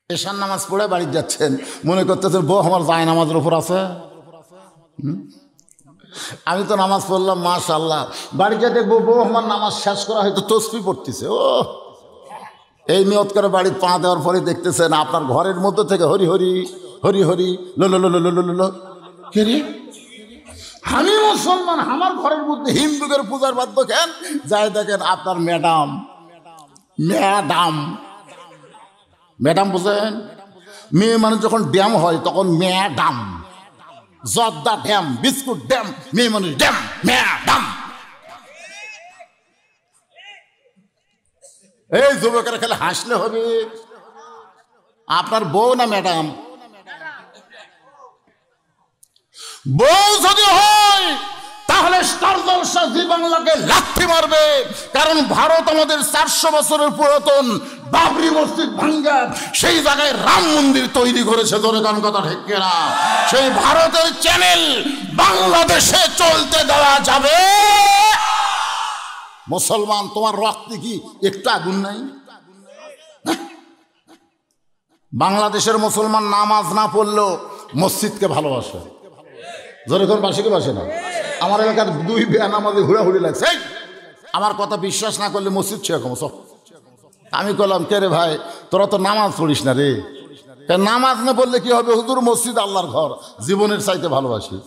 এশার নামাজ পড়ে বাড়ি যাচ্ছেন, মনে করতেছেন বউ আমার যায় নামাজের উপর আছে। আমি তো নামাজ পড়লাম মাশাআল্লাহ, বাড়িতে দেখবো বউ আমার নামাজ শেষ করা হয়তো তসবিহ পড়তেছে। ও এই নিয়ত করে বাড়ির পা দেওয়ার পরে দেখতেছেন আপনার ঘরের মধ্যে থেকে হরি হরি হরি হরি লো লো লো লো লো লো লো। কে রে? আমি মুসলমান, আমার ঘরের মধ্যে হিন্দুদের পূজার বাদ্য কেন? যাই দেখেন আপনার ম্যাডাম ম্যাডাম ম্যাডাম বুঝেন, মেয়ে মানুষ যখন ড্যাম হয় তখন ম্যাডাম, জর্দা ড্যাম, বিস্কুট ড্যাম, মেয়ে মানুষ ড্যাম, ম্যাডাম। এই যুবকেরা খেলে হাসলে হবে। আপনার বউ না ম্যাডাম? বউ যদি হয় তাহলে স্টার জলসা জি বাংলাকে লাথি মারবে, কারণ ভারত আমাদের 400 বছরের পুরাতন বাবরি মসজিদ ভাঙ্গা সেই জায়গায় রাম মন্দির তৈরি করেছে। ধরে কান কথা ঠিক না? সেই ভারতের চ্যানেল বাংলাদেশে চলতে দেওয়া যাবে? মুসলমান তোমার রক্তে কি একটু আগুন নাই? বাংলাদেশের মুসলমান নামাজ না পড়লেও মসজিদকে ভালোবাসে। যখন বাসীকে বাসে না। আমার এলাকার 2 বেয়ানামাজি হুড়াহুড়ি লাগছে। আমার কথা বিশ্বাস না করলে মসজিদ সেরকম সব। আমি বললাম কে রে ভাই, তোরা তো নামাজ পড়িস না রে। নামাজ না পড়লে কি হবে? হুজুর মসজিদ আল্লাহর ঘর, জীবনের চাইতে ভালোবাসি।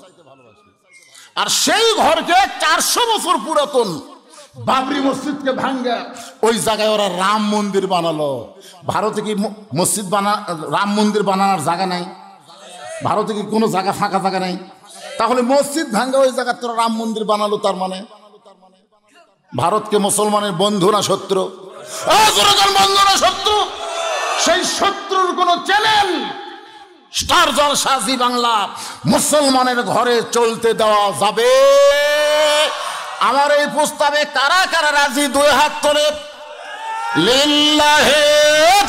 আর সেই ঘরকে 400 বছর পুরাতন বাবরি মসজিদকে ভাঙ্গা ওই জায়গায় ওরা রাম মন্দির বানালো। ভারতে কি মসজিদ রাম মন্দির বানানোর জায়গা নাই? ভারতে কি কোনো জায়গা ফাঁকা জায়গা নাই? তাহলে মসজিদ ভাঙ্গা ওই জায়গায় তোরা রাম মন্দির বানালো, তার মানে ভারতকে মুসলমানের বন্ধু না শত্রু? বন্ধু না শত্রু? সেই শত্রুর কোন চ্যানেল স্টার জলসা জি বাংলা মুসলমানের ঘরে চলতে দেওয়া যাবে? আমার এই প্রস্তাবে কারা কারা রাজি? 2 হাত তোলে। লিল্লাহি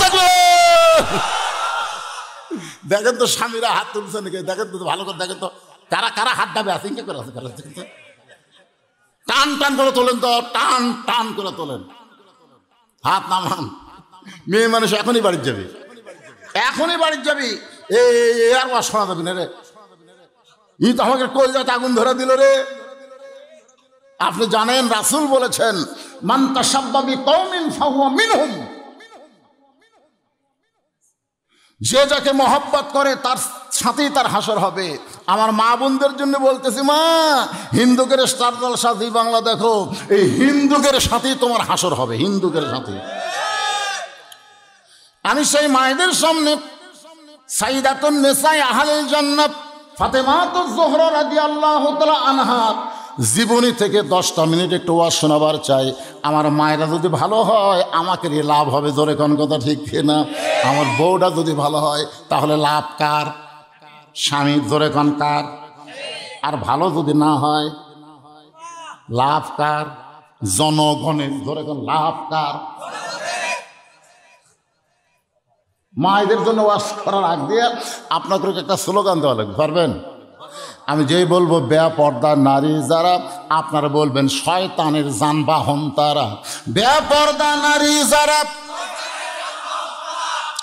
তাকবীর। দেখেন তো স্বামীরা হাত তুলছে নাকি? দেখেন তো ভালো করে দেখেন তো কারা কারা হাত দাবে আছে। কি করে আছে? টান টান করে তোলেন তো, টান টান করে তোলেন, হাত নামান। মেয়ে মানুষ এখনই বাড়ি যাবে, এখনই বাড়ি যাবি। আর ওয়াজ শোনা যাবি না রে। ই তো আমাকে কলজাতে আগুন ধরে দিল রে। আপনি জানেন রাসূল বলেছেন মান তাশাব্বা বিকওমিন ফাহুয়া মিনহুম। যে যাকে মহব্বত করে তার সাথেই তার হাসর হবে। আমার মা বোনদের জন্য বলতেছি, মা হিন্দুকের স্টার জলসা জি বাংলা দেখো, এই হিন্দুকের সাথেই তোমার হাসর হবে, হিন্দুকের সাথে। আমি সেই মায়েদের সামনে সাইয়্যিদাতুন নিসায়ে আহলিল জান্নাত ফাতেমাতুজ জোহরা রাদিয়াল্লাহু তাআলা আনহা জীবনী থেকে 10টা মিনিট একটু ওয়াজ শোনাবার চাই। আমার মায়েরা যদি ভালো হয় আমাকে লাভ হবে। জোরে কোন কথা ঠিক না? আমার বউটা যদি ভালো হয় তাহলে লাভ কার? স্বামীর। জোরে কোন কার? আর ভালো যদি না হয় লাভ কার? জনগণের। জোরে কোন লাভ কার? মায়েদের জন্য ওয়াজ করার আগ দিয়ে আপনাকে একটা স্লোগান দেওয়া লাগবে, পারবেন? আমি যেই বলবো বেপর্দা নারী যারা, আপনারা বলবেন শয়তানের যানবাহন তারা। বেপর্দা নারী যারা।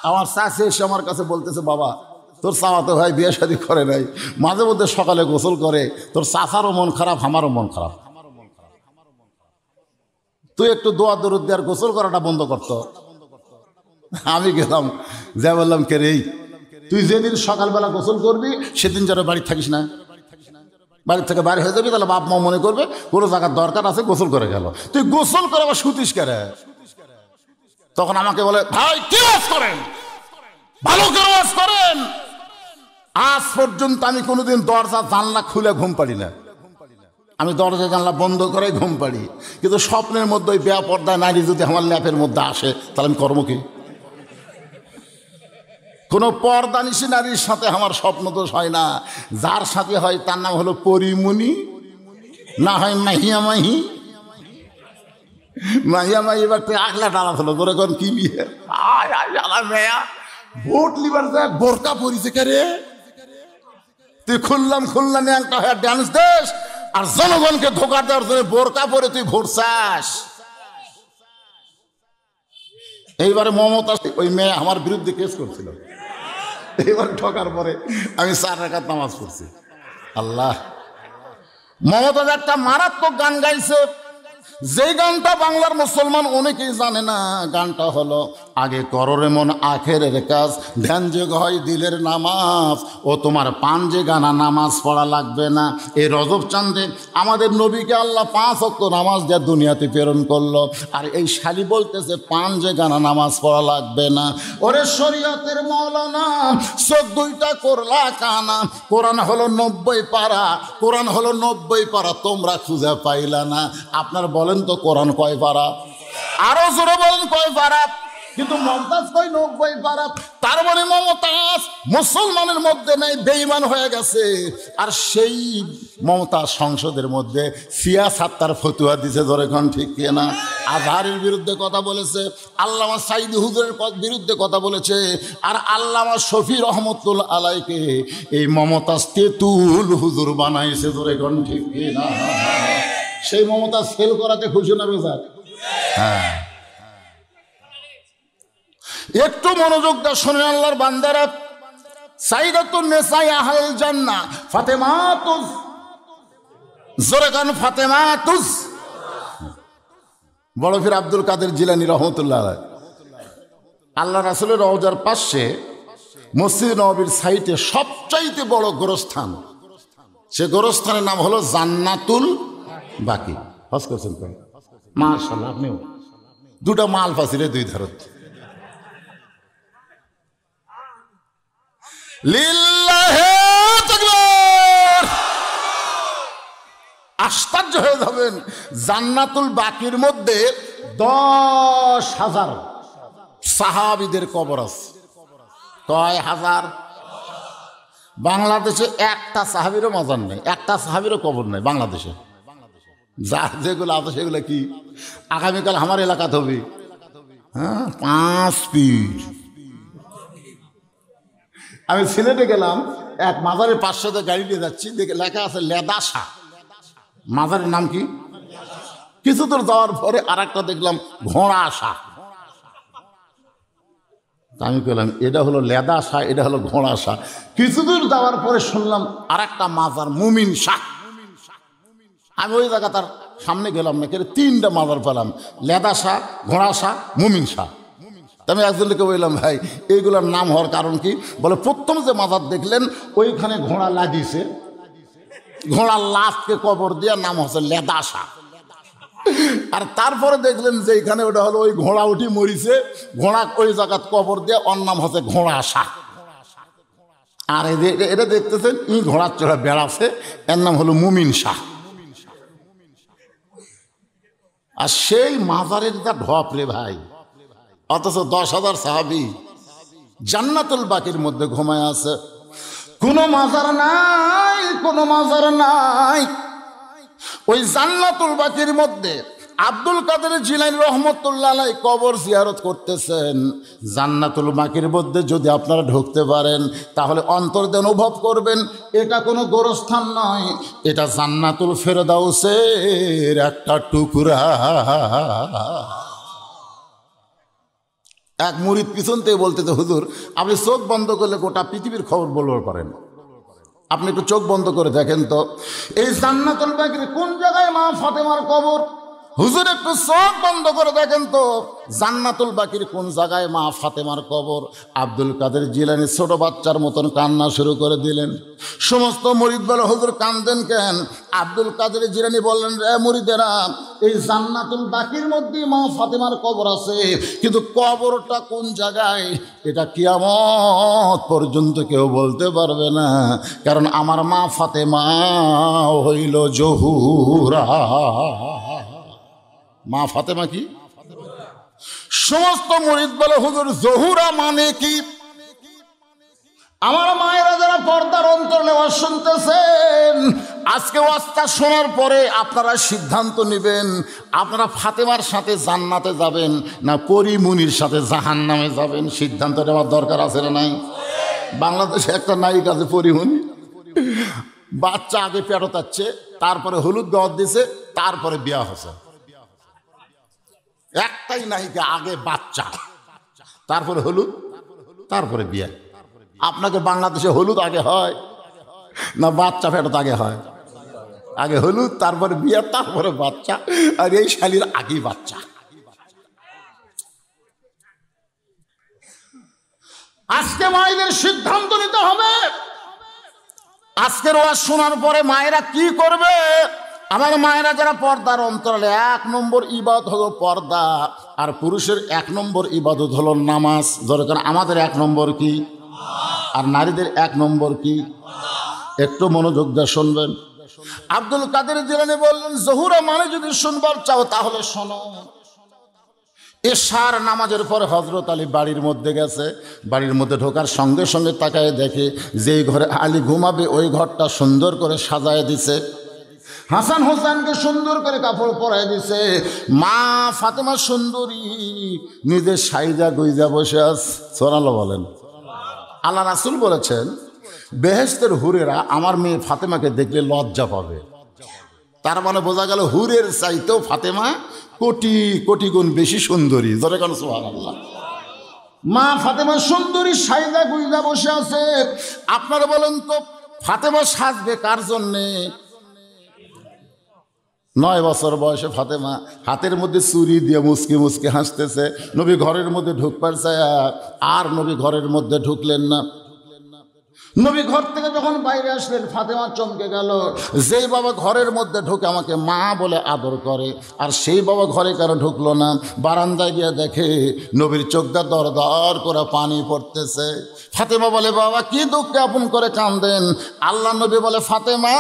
আমার চাচি এসে আমার কাছে বলতেছে, বাবা তোর চাচাতো ভাই বিয়ে শাদী করে নাই, মাঝে মধ্যে সকালে গোসল করে, তোর চাচারও মন খারাপ আমারও মন খারাপ, তুই একটু দোয়া দরুদ দেওয়ার গোসল করাটা বন্ধ করতো। আমি গেলাম, যা বললাম কে রে, তুই যেদিন সকালবেলা গোসল করবি সেদিন যেন বাড়ি থাকিস না। বাড়ির থেকে বাইরে হয়ে যাবি, তাহলে বাপ মা মনে করবে কোনো জায়গার দরকার আছে, গোসল করে গেল। তুই গোসল করে আবার শুতিস কেরে? তখন আমাকে বলে, ভাই কি ওয়াজ করেন, ভালো করে ওয়াজ করেন। আজ পর্যন্ত আমি কোনোদিন দরজা জানলা খুলে ঘুম পাড়ি না। আমি দরজা জানলা বন্ধ করে ঘুম পাড়ি। কিন্তু স্বপ্নের মধ্যে ওই বেপর্দা নারী যদি আমার ল্যাপের মধ্যে আসে তাহলে আমি কর্ম কি? কোনো পর্দানিশী নারীর সাথে আমার স্বপ্ন দোষ হয় না। যার সাথে হয় তার নাম হলো পরিমণি, না হয় মাহিয়া মাহি। মাহিয়া মাহি এবার তুই আগলা টানা হলো তোর এখন কি বিয়ে মেয়া ভোট লিবার যায় বোরকা পরিছে কে রে? তুই খুললাম একটা হয়ে ড্যান্স দেশ আর জনগণকে ধোকা দেওয়ার জন্য বোরকা পরে তুই ভোট চাস। এইবারে মমতা ওই মেয়ে আমার বিরুদ্ধে কেস করছিল, এইবার ঠকার পরে আমি 4 রাকাত নামাজ পড়ছি। আল্লাহ, মমতা একটা মারাত্মক গান গাইছে, যে গানটা বাংলার মুসলমান অনেকেই জানে না। গানটা হলো, আগে কররে মন আখেরের কাজ, ধ্যান যোগ হয় দিলের নামাজ, ও তোমার পাঞ্জে গানা নামাজ পড়া লাগবে না। এই রজব চাঁদে আমাদের নবীকে আল্লাহ 5 ওয়াক্ত নামাজ দিয়ে দুনিয়াতে প্রেরণ করলো, আর এই শালি বলতেছে পাঞ্জে গানা নামাজ পড়া লাগবে না। ওরে শরীয়তের মৌলানা, চোখ দুইটা করলা কানা, কোরআন হলো 90 পারা, কোরআন হলো 90 পারা, তোমরা খুঁজে পাইলা না। আপনার বলেন তো কোরআন কয় পারা? আরো জোরে বলেন কয় পারা? কিন্তু মমতাজ কয় 90 পারা। তার মানে মমতাজ মুসলমানের মধ্যে নেই, বেঈমান হয়ে গেছে। আর সেই মমতাজ সংসদের মধ্যে সিয়াসাত তার ফতুয়া দিছে, ধরে কোন ঠিক কিনা? আজহারের বিরুদ্ধে কথা বলেছে, আল্লামা সাইদি হুজুরের বিরুদ্ধে কথা বলেছে, আর আল্লামা শফি রহমতুল্লাহ আলাইকে এই মমতাজ তেতুল হুজুর বানাইছে, ধরে কোন ঠিক কিনা? সেই মমতাজ ফেল করাতে খুশি না বেজার? হ্যাঁ, একটু মনোযোগ দিয়ে শুনেন আল্লাহর বান্দারা। সাইদাতুন নিসাই আহলুল জান্নাহ ফাতেমাতুস, জোরে গান ফাতেমাতুস। বড় পীর আব্দুল কাদের জিলানী রহমতুল্লাহ আলাইহি, আল্লাহ রাসূলের রওজার পাশে মসজিদ নববীর সাইটে সবচাইতে বড় গোরস্থান, সে গোরস্থানের নাম হলো জান্নাতুল বাকি। হজ করছেন তো? মাশাআল্লাহ, আপনিও 2টা মাল ফাসিরে 2 ধারত। লিল্লাহি তাকবীর। আশ্চর্য হয়ে যাবেন, জান্নাতুল বাকির মধ্যে 10,000 সাহাবীদের কবর আছে। কয় হাজার? বাংলাদেশে একটা সাহাবীরও মাজার নেই, একটা সাহাবীরও কবর নেই বাংলাদেশে। যার যেগুলো আছে সেগুলো কি আগামীকাল আমার এলাকাতে হবে? হ্যাঁ, 5 ফিট। আমি সিলেটে গেলাম, এক মাজারের 500 গাড়ি নিয়ে যাচ্ছি, দেখে লেখা আছে লেদাসা। মাজারের নাম কি? কিছু দূর যাওয়ার পরে আর একটা দেখলাম ঘোড়া আসা। আমি বললাম এটা হলো লেদাসা, এটা হলো ঘোড়া আসা। কিছু দূর যাওয়ার পরে শুনলাম আর একটা মাজার মুমিন শাহ। আমি ওই জায়গা তার সামনে গেলাম না, কেন 3টা মাজার পেলাম, লেদাসা, ঘোড়াসা, মুমিন শাহ। আমি একজনকে বললাম, ভাই এইগুলোর নাম হওয়ার কারণ কি? বলে প্রথম যে মাজার দেখলেন ওইখানে ঘোড়া লাগিয়েছে, ঘোড়ার লাশকে কবর দিয়ে নাম হচ্ছে লেদাসা। আর তারপরে দেখলেন যে এইখানে ওটা হলো ওই ঘোড়া উঠি মরিছে, ঘোড়া ওই জায়গাত কবর দিয়ে ওর নাম হচ্ছে ঘোড়া আসা। আর এটা দেখতেছেন ই ঘোড়ার চড়া বেড়াচ্ছে, এর নাম হলো মুমিন শাহ। আর সেই মাজারের যা ঢপ রে ভাই, অথচ 10,000 সাহাবী জান্নাতুল বাকির মধ্যে ঘুমায় আছে। কোনো মাজার নাই, কোনো মাজার নাই। ওই জান্নাতুল বাকির মধ্যে আব্দুল কাদের জিলানী রহমতুল্লাহ আলাইহি কবর জিয়ারত করতেছেন। জান্নাতুল বাকির মধ্যে যদি আপনারা ঢুকতে পারেন তাহলে অন্তর দিয়ে অনুভব করবেন এটা কোনো গোরস্থান নয়, এটা জান্নাতুল ফেরদাউসের একটা টুকরা। এক মুরিদ পিছন থেকে বলতেছে, হুজুর আপনি চোখ বন্ধ করলে গোটা পৃথিবীর খবর বলতে পারেন, আপনি একটু চোখ বন্ধ করে দেখেন তো এই জান্নাতুল বাকির কোন জায়গায় মা ফাতেমার কবর। হুজুর একটু চোখ বন্ধ করে দেখেন তো জান্নাতুল বাকির কোন জায়গায় মা ফাতেমার কবর। আব্দুল কাদের জিলানী ছোট বাচ্চার মতন কান্না শুরু করে দিলেন। সমস্ত মুরিদ বলে, হুজুর কান্দেন কেন? আব্দুল কাদের জিলানী বললেন, রে মুরিদেরা, এই জান্নাতুল বাকির মধ্যে মা ফাতেমার কবর আছে, কিন্তু কবরটা কোন জায়গায় এটা কিয়ামত পর্যন্ত কেউ বলতে পারবে না, কারণ আমার মা ফাতেমা হইল জহুরা। মা ফাতেমা কি? সমস্ত মুরিদ বলে, হুজুর জহুরা মানে কি? আমার মায়েরা যারা পর্দার অন্তর নেওয়া শুনতেছেন, আজকে ওয়াজটা শোনার পরে আপনারা সিদ্ধান্ত নেবেন আপনারা ফাতেমার সাথে জান্নাতে যাবেন না পরিমুনির সাথে জাহান্নামে যাবেন। সিদ্ধান্ত নেওয়ার দরকার আছে না নাই? বাংলাদেশে একটা নায়িকা আছে পরিমুনি, বাচ্চা আগে পেটতাচ্ছে, তারপরে হলুদ গাওয়াত দিছে, তারপরে বিয়া হচ্ছে। একটাই নায়িকা, আগে বাচ্চা তারপরে হলুদ, তারপরে বিয়ে। আপনাকে বাংলাদেশে হলুদ আগে হয় না বাচ্চা ফেরত আগে হয়? আগে হলুদ, তারপরে বিয়ে, তারপরে বাচ্চা। আর এই শালির আগেই বাচ্চা। আজকে মায়েদের সিদ্ধান্ত নিতে হবে। আজকের ওয়াজ শোনার পরে মায়েরা কি করবে? আমার মায়েরা যারা পর্দার অন্তরালে, 1 নম্বর ইবাদত হলো পর্দা, আর পুরুষের 1 নম্বর ইবাদত হলো নামাজ। দরকার আমাদের 1 নম্বর কি, আর নারীদের 1 নম্বর কি? একটু মনোযোগ দিয়ে শুনবেন। আব্দুল কাদের জিলানী বললেন, জহুরা মানে যদি শুনবার চাও তাহলে শোনো। এশার নামাজের পরে হযরত আলী বাড়ির মধ্যে গেছে। বাড়ির মধ্যে ঢোকার সঙ্গে সঙ্গে তাকায় দেখে যেই ঘরে আলী ঘুমাবে ওই ঘরটা সুন্দর করে সাজায় দিছে। হাসান হোসেনকে সুন্দর করে কাপড় পরায় দিছে। মা ফাতেমা সুন্দরী নিজের সাইজা গুইজা বসে আছে। সুবহানাল্লাহ বলেন। আল্লাহ রাসূল বলেছেন, বেহেশতের হুরেরা আমার মেয়ে ফাতেমাকে দেখলে লজ্জা পাবে। তার মানে বোঝা গেল হুরের চাইতেও ফাতেমা কোটি কোটি গুণ বেশি সুন্দরী। জোরে কেন সুবহানাল্লাহ। মা ফাতেমা সুন্দরী সাইজা গুইজা বসে আছে। আপনারা বলেন তো ফাতেমা সাজবে কার জন্যে? 9 বছর বয়সে ফাতেমা হাতের মধ্যে চুরি দিয়ে মুসকি মুসকি হাসতেছে। নবী ঘরের মধ্যে ঢুকবার চায়, আর নবী ঘরের মধ্যে ঢুকলেন না। নবী ঘর থেকে যখন বাইরে আসলেন ফাতেমা চমকে গেল। যেই বাবা ঘরের মধ্যে ঢুকে আমাকে মা বলে আদর করে, আর সেই বাবা ঘরে কেন ঢুকলো না? বারান্দায় গিয়ে দেখে নবীর চোখটা দর দর করে পানি পড়তেছে। ফাতেমা বলে, বাবা কি দুঃখ আপন করে কাঁদেন? আল্লাহ নবী বলে, ফাতেমা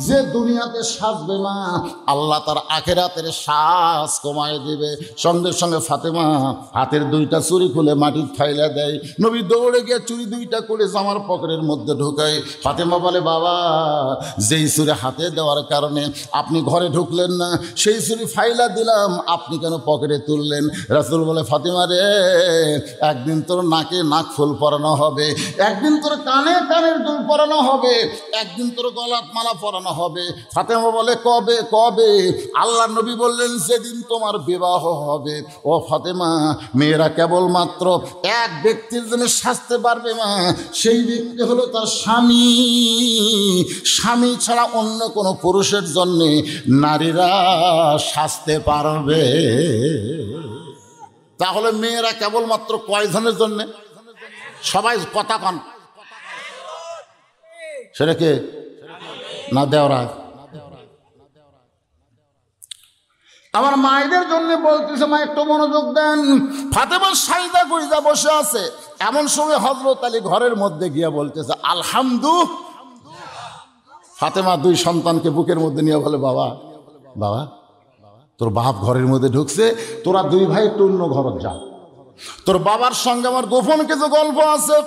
যে দুনিয়াতে সাজবে মা, আল্লাহ তার আখিরাতের শ্বাস কমায় দিবে। সঙ্গে সঙ্গে ফাতেমা হাতের 2টা চুড়ি খুলে মাটি ফাইলা দেয়। নবী দৌড়ে গিয়ে চুড়ি 2টা করে জামার পকেটের মধ্যে ঢুকায়। ফাতেমা বলে, বাবা যেই চুরি হাতে দেওয়ার কারণে আপনি ঘরে ঢুকলেন না, সেই চুরি ফাইলা দিলাম, আপনি কেন পকেটে তুললেন? রাসূল বলে, ফাতেমা রে, একদিন তোর নাকে নাক ফুল পরানো হবে, একদিন তোর কানে কানের দুল পরানো হবে, একদিন তোর গলাত মালা পরানো হবে। ফাতেমা বলে, কবে কবে? আল্লাহ নবী বললেন, সেদিন তোমার বিবাহ হবে। ও ফাতেমা, মেয়েরা কেবলমাত্র এক ব্যক্তির জন্য সাজতে পারবে মা, সেই ব্যক্তি হলো তার স্বামী। স্বামী ছাড়া অন্য কোনো পুরুষের জন্য নারীরা সাজতে পারবে। তাহলে মেয়েরা কেবলমাত্র কয়জনের জন্য? সবাই কথা কন। সেটা কে? না দেওরা? আমার মায়েদের জন্য বলতেছে, মা একটু মনোযোগ দেন। ফাতেমা সাইদা গুইজা বসে আছে। এমন সময় হযরত আলী ঘরের মধ্যে গিয়ে বলতেছে, আলহামদুলিল্লাহ। ফাতেমা 2 সন্তানকে বুকের মধ্যে নিয়ে বলে, বাবা বাবা তোর বাপ ঘরের মধ্যে ঢুকছে, তোরা 2 ভাই একটু অন্য ঘরে যা, তোর বাবার সঙ্গে আমার গোপন কিছু গল্প আছে।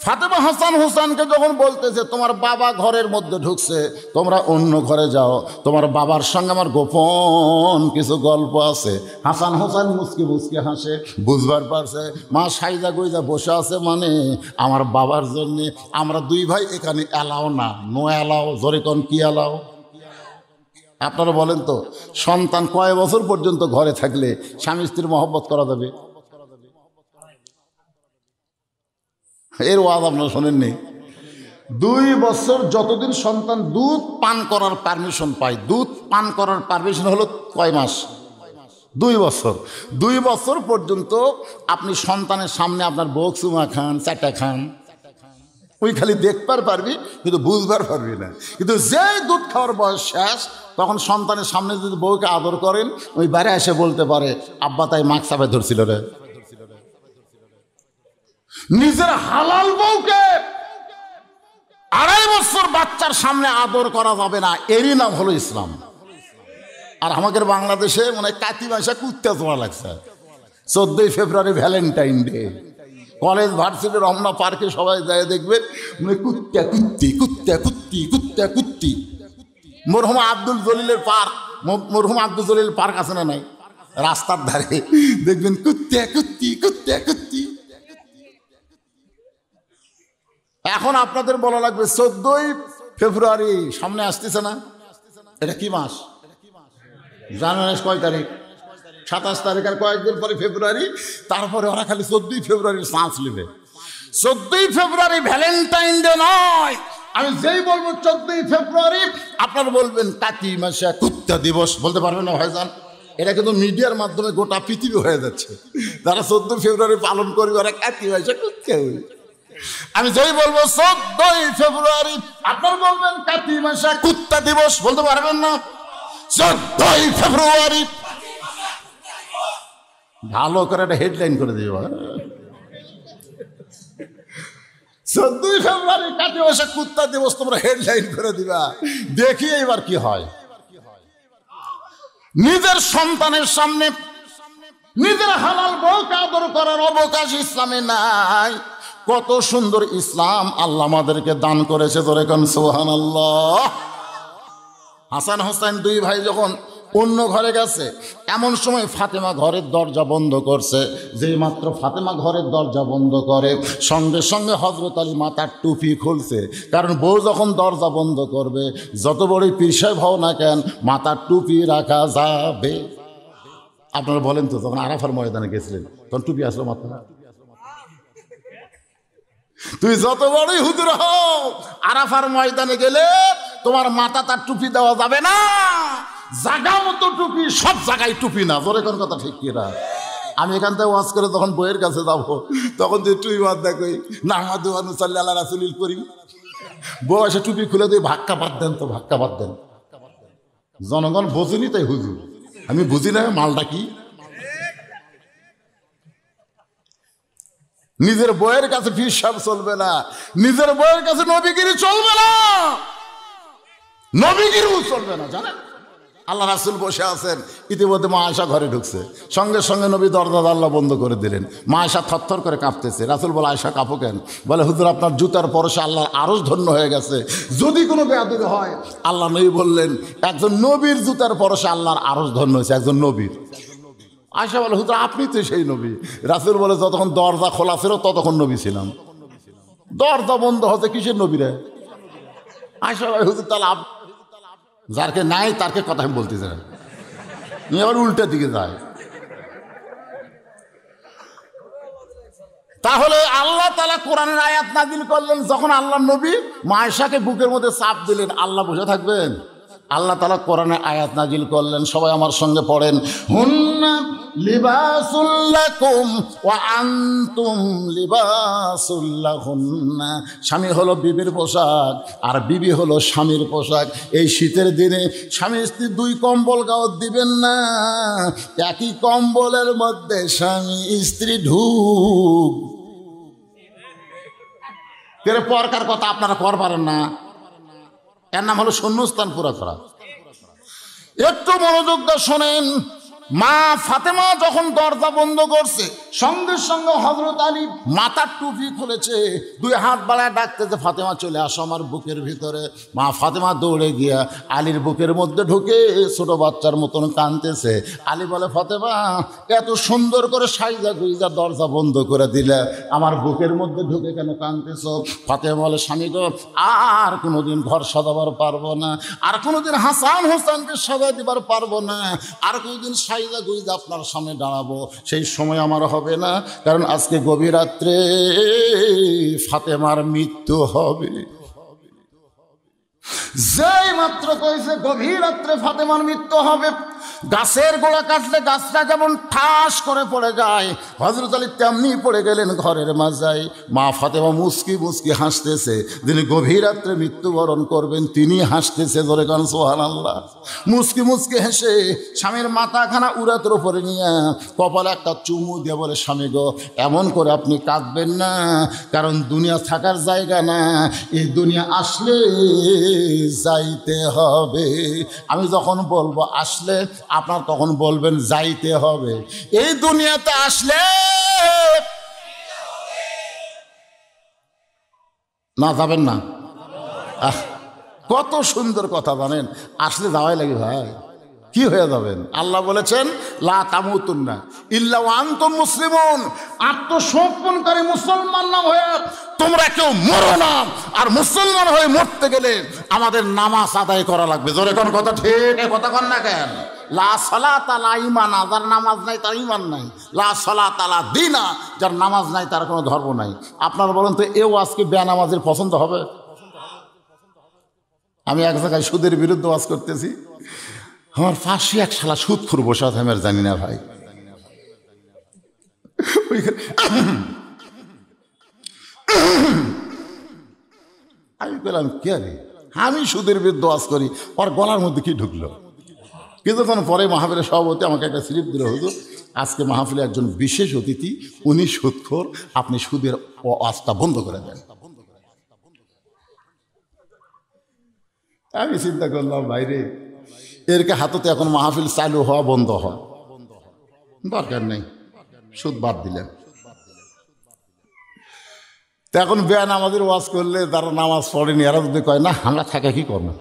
ফাতেমা হাসান হোসেনকে যখন বলতেছে, তোমার বাবা ঘরের মধ্যে ঢুকছে, তোমরা অন্য ঘরে যাও, তোমার বাবার সঙ্গে আমার গোপন কিছু গল্প আছে। হাসান হোসেন মুসকি মুসকি হাসে, বুঝবার পারছে মা সাইজা গুইজা বসে আছে, মানে আমার বাবার জন্যে আমরা 2 ভাই এখানে এলাও না, নো এলাও। জোরে কোন কি এলাও? আপনারা বলেন তো, সন্তান কয় বছর পর্যন্ত ঘরে থাকলে স্বামী স্ত্রীর মহব্বত করা যাবে? এর ওয়াজ আপনারা শোনেননি? 2 বছর যতদিন সন্তান দুধ পান করার পারমিশন পায়। দুধ পান করার পারমিশন হলো কয় মাস? 2 বছর। 2 বছর পর্যন্ত আপনি সন্তানের সামনে আপনার বউ চুমা খান, চাটা খান, ওই খালি দেখবার পারবি কিন্তু বুঝবার পারবি না। কিন্তু যেই দুধ খাওয়ার বয়স শেষ, তখন সন্তানের সামনে যদি বউকে আদর করেন, ওই বাইরে এসে বলতে পারে, আব্বা তাই মাক চাপে ধরছিল রে। নিজের হালাল বউকে 2.5 বছর বাচ্চার সামনে আদর করা যাবে না, এরই নাম হলো ইসলাম। আর আমাদের বাংলাদেশে মানে কাতি মাসে কুত্তা তোলা লাগছে। 14 February Valentine day, college varsity Ramna পার্কে সবাই যায় দেখবেন, মানে কুত্তা কুত্তি কুত্তা কুত্তি কুত্তা কুত্তি। মরহুম আব্দুল জলিলের পার্ক, মরহুম আব্দুল জলিল পার্ক আছে না নাই? রাস্তার ধারে দেখবেন কুত্তা কুত্তি কুত্তা কুত্তি। এখন আপনাদের বলা লাগবে 14 ফেব্রুয়ারি সামনে আসতেছে না, এটা কি মাস? জানুয়ারি কয় তারিখ? 27 তারিখ আর কয়েকদিন পরে ফেব্রুয়ারি, তারপরে ওরা খালি 14ই ফেব্রুয়ারির চান্স নেবে। 14ই ফেব্রুয়ারি ভ্যালেন্টাইন ডে নয়, আমি যেই বলবো 14ই ফেব্রুয়ারি আপনারা বলবেন কাতি মাসা কুত্তা দিবস, বলতে পারবেন না ভাইজান? এটা কিন্তু মিডিয়ার মাধ্যমে গোটা পৃথিবী হয়ে যাচ্ছে। যারা 14 ফেব্রুয়ারি পালন করবে ওরা কাতি মাসা কুত্তা। আমি যেই বলবো 14ই ফেব্রুয়ারি আপনারা বলবেন কাতি মাসা কুত্তা দিবস, বলতে পারবেন না? 14ই ফেব্রুয়ারি ভালো করে একটা হেডলাইন করে দিব। 14ই ফেব্রুয়ারি কাতি মাসা কুত্তা দিবস তোমরা হেডলাইন করে দিবা, দেখি এবার কি হয়। নিজের সন্তানের সামনে নিজের হালাল বউকে আদর করার অবকাশ ইসলামে নাই। কত সুন্দর ইসলাম আল্লাহ আমাদেরকে দান করেছে, ধরে কোন সুবহানাল্লাহ। হাসান হোসেন দুই ভাই যখন অন্য ঘরে গেছে, এমন সময় ফাতেমা ঘরের দরজা বন্ধ করছে। যেই মাত্র ফাতেমা ঘরের দরজা বন্ধ করে, সঙ্গে সঙ্গে হযরত আলী মাথার টুপি খুলছে। কারণ বউ যখন দরজা বন্ধ করবে, যত বড়ই পীর সাহেব হও না কেন, মাথার টুপি রাখা যাবে। আপনারা বলেন তো, যখন আরাফার ময়দানে গেছিলেন তখন টুপি আসলো মাথা? তুই যত বড়ই হুজুর হও, আরাফার ময়দানে গেলে তোমার মাথা তার টুপি দেওয়া যাবে না। জায়গা মতো টুপি, সব জায়গায় টুপি না। জোরে কোন কথা ঠিক কিনা? আমি এখান থেকে ওয়াজ করে তখন বইয়ের কাছে যাবো, তখন তুই টুপি বাদ দেখো না আল্লাহ রাসূলিল করিম, বউ এসে টুপি খুলে দিয়ে ভাক্কা বাদ দেন তো, ভাক্কা বাদ দেন। জনগণ বোঝেনি তাই হুজুর, আমি বুঝি না মালটা কি। নিজের বইয়ের কাছে ফিরসাব চলবে না, নিজের বইয়ের কাছে নবীগিরি চলবে না, নবীগিরিও চলবে না। জানেন আল্লাহ রাসূল বসে আছেন, ইতিমধ্যে মা আয়েশা ঘরে ঢুকছে। সঙ্গে সঙ্গে নবী দরজা জানলা বন্ধ করে দিলেন। মা আয়েশা থরথর করে কাঁপতেছে। রাসূল বলে, আয়েশা কাঁপো কেন? বলে, হুজুর আপনার জুতার পরশে আল্লাহর আরশ ধন্য হয়ে গেছে, যদি কোনো বেয়াদবি হয়। আল্লাহ নবী বললেন, একজন নবীর জুতার পরশে আল্লাহর আরশ ধন্য হয়েছে, একজন নবীর। আয়েশা বলে, হুজুর আপনি তো সেই নবী। রাসূল বলে, যতক্ষণ দরজা খোলা ছিল ততক্ষণ নবী ছিলাম, দরজা বন্ধ হতে কিসের নবী রে? আয়েশা বলে, হুজুর তাহলে যারকে নাই তারকে কথা আমি বলতে চাই, আবার উল্টা দিকে যায়। তাহলে আল্লাহ তাআলা কোরআনের আয়াত নাযিল করলেন, যখন আল্লাহ নবী মা আয়েশাকে বুকের মধ্যে চাপ দিলেন, আল্লাহ বসে থাকবেন? আল্লাহ তাআলা কোরআনে আয়াত নাযিল করলেন, সবাই আমার সঙ্গে পড়েন। হুন্না লিবাসুল লাকুম ওয়া আনতুম লিবাসুল লাহুন্না। স্বামী হলো বিবির পোশাক, আর বিবি হলো স্বামীর পোশাক। এই শীতের দিনে স্বামী স্ত্রী দুই কম্বল গাওয়াত দিবেন না, একই কম্বলের মধ্যে স্বামী স্ত্রী ঢুক। পরকার কথা আপনারা কর পারেন না, এর নাম হলো শূন্যস্থান পুরা করা। একটু মনোযোগ দিয়ে শোনেন। মা ফাতেমা যখন দরজা বন্ধ করছে, সঙ্গে সঙ্গে হযরত আলী মাথার টুপি খুলেছে, দুই হাত বাড়ায় ডাকতেছে, ফাতেমা চলে আসো আমার বুকের ভিতরে। মা ফাতেমা দৌড়ে গিয়া আলীর বুকের মধ্যে ঢুকে ছোট বাচ্চার মতন কাঁদতেছে। আলী বলে, ফাতেমা এত সুন্দর করে সাইজা গুইজা দরজা বন্ধ করে দিলে, আমার বুকের মধ্যে ঢুকে কেন কাঁদতেছো? ফাতেমা বলে, স্বামী গো, আর কোনোদিন ঘর সাজাবার পারবো না, আর কোনোদিন হাসান হোসেনকে সাজা দিবার পারবো না, আর কোনোদিন সাইজা গুইজা আপনার সামনে দাঁড়াবো, সেই সময় আমার হবে না। কারণ আজকে গভীর রাত্রে ফাতেমার মৃত্যু হবে। যেই মাত্র কইছে গভীর রাত্রে ফাতেমার মৃত্যু হবে, গাছের গোড়া কাটলে গাছটা যেমন ঠাস করে পড়ে যায়, হযরত আলী তেমনি পড়ে গেলেন ঘরের মাঝায়। মা ফাতেমা মুস্কি মুস্কি হাসতেছে। যিনি গভীর রাত্রে মৃত্যুবরণ করবেন তিনি হাসতেছে, ধরে গান সুবহানাল্লাহ। মুস্কি মুস্কি হেসে স্বামীর মাথাখানা উরাতের উপরে নিয়ে কপালে একটা চুমু দিয়ে বলে, স্বামী গো, এমন করে আপনি কাঁদবেন না, কারণ দুনিয়া থাকার জায়গা না, এই দুনিয়া আসলে যাইতে হবে। আমি যখন বলবো আসলে, আপনার তখন বলবেন যাইতে হবে। এই দুনিয়াতে আসলে না যাবেন না। কত সুন্দর কথা জানেন, আসলে যাওয়াই লাগে ভাই, কি হয়ে যাবেন? আল্লাহ বলেছেন, লা তামুতুন্না ইল্লা ওয়া আনতুম মুসলিমুন। আত্মসমর্পণকারী মুসলমান না হয়ে তোমরা কেউ মরো না। আর মুসলমান হয়ে মরতে গেলে আমাদের নামাজ আদায় করা লাগবে। জোরে কোন কথা ঠিক, কথা কন না কেন? লা সালাতা লা ঈমানা, যার নামাজ নাই তার ঈমান নাই। লা সালাতা লা দীনা, যার নামাজ নাই তার কোনো ধর্ম নাই। আপনারা বলেন তো এও আজকে বেনামাজের পছন্দ হবে? আমি এক জায়গায় সুদের বিরুদ্ধে ওয়াজ করতেছি, আমার পাশে এক শালা সুদখোর বসে আছে, আমি আর জানি না ভাই। আমি বললাম কে রে, আমি সুদের বিরুদ্ধে ওয়াজ করি, ওর গলার মধ্যে কি ঢুকলো? কিছুক্ষণ পরে মাহফিলের সভাপতি আমাকে একটা স্লিপ দিল, হুজুর আজকে মাহফিলে একজন বিশেষ অতিথি, উনি সুদখোর, আপনি সুদের ওয়াজটা বন্ধ করে দেন। আমি চিন্তা করলাম বাইরে এরকে হাততে এখন মাহফিল চালু হওয়া বন্ধ হওয়া দরকার নেই, সুদ বাদ দিলেন। তো এখন বেনামাজের ওয়াজ করলে যারা নামাজ পড়েনি এরা যদি কয় না আমরা থাকে কি করবো,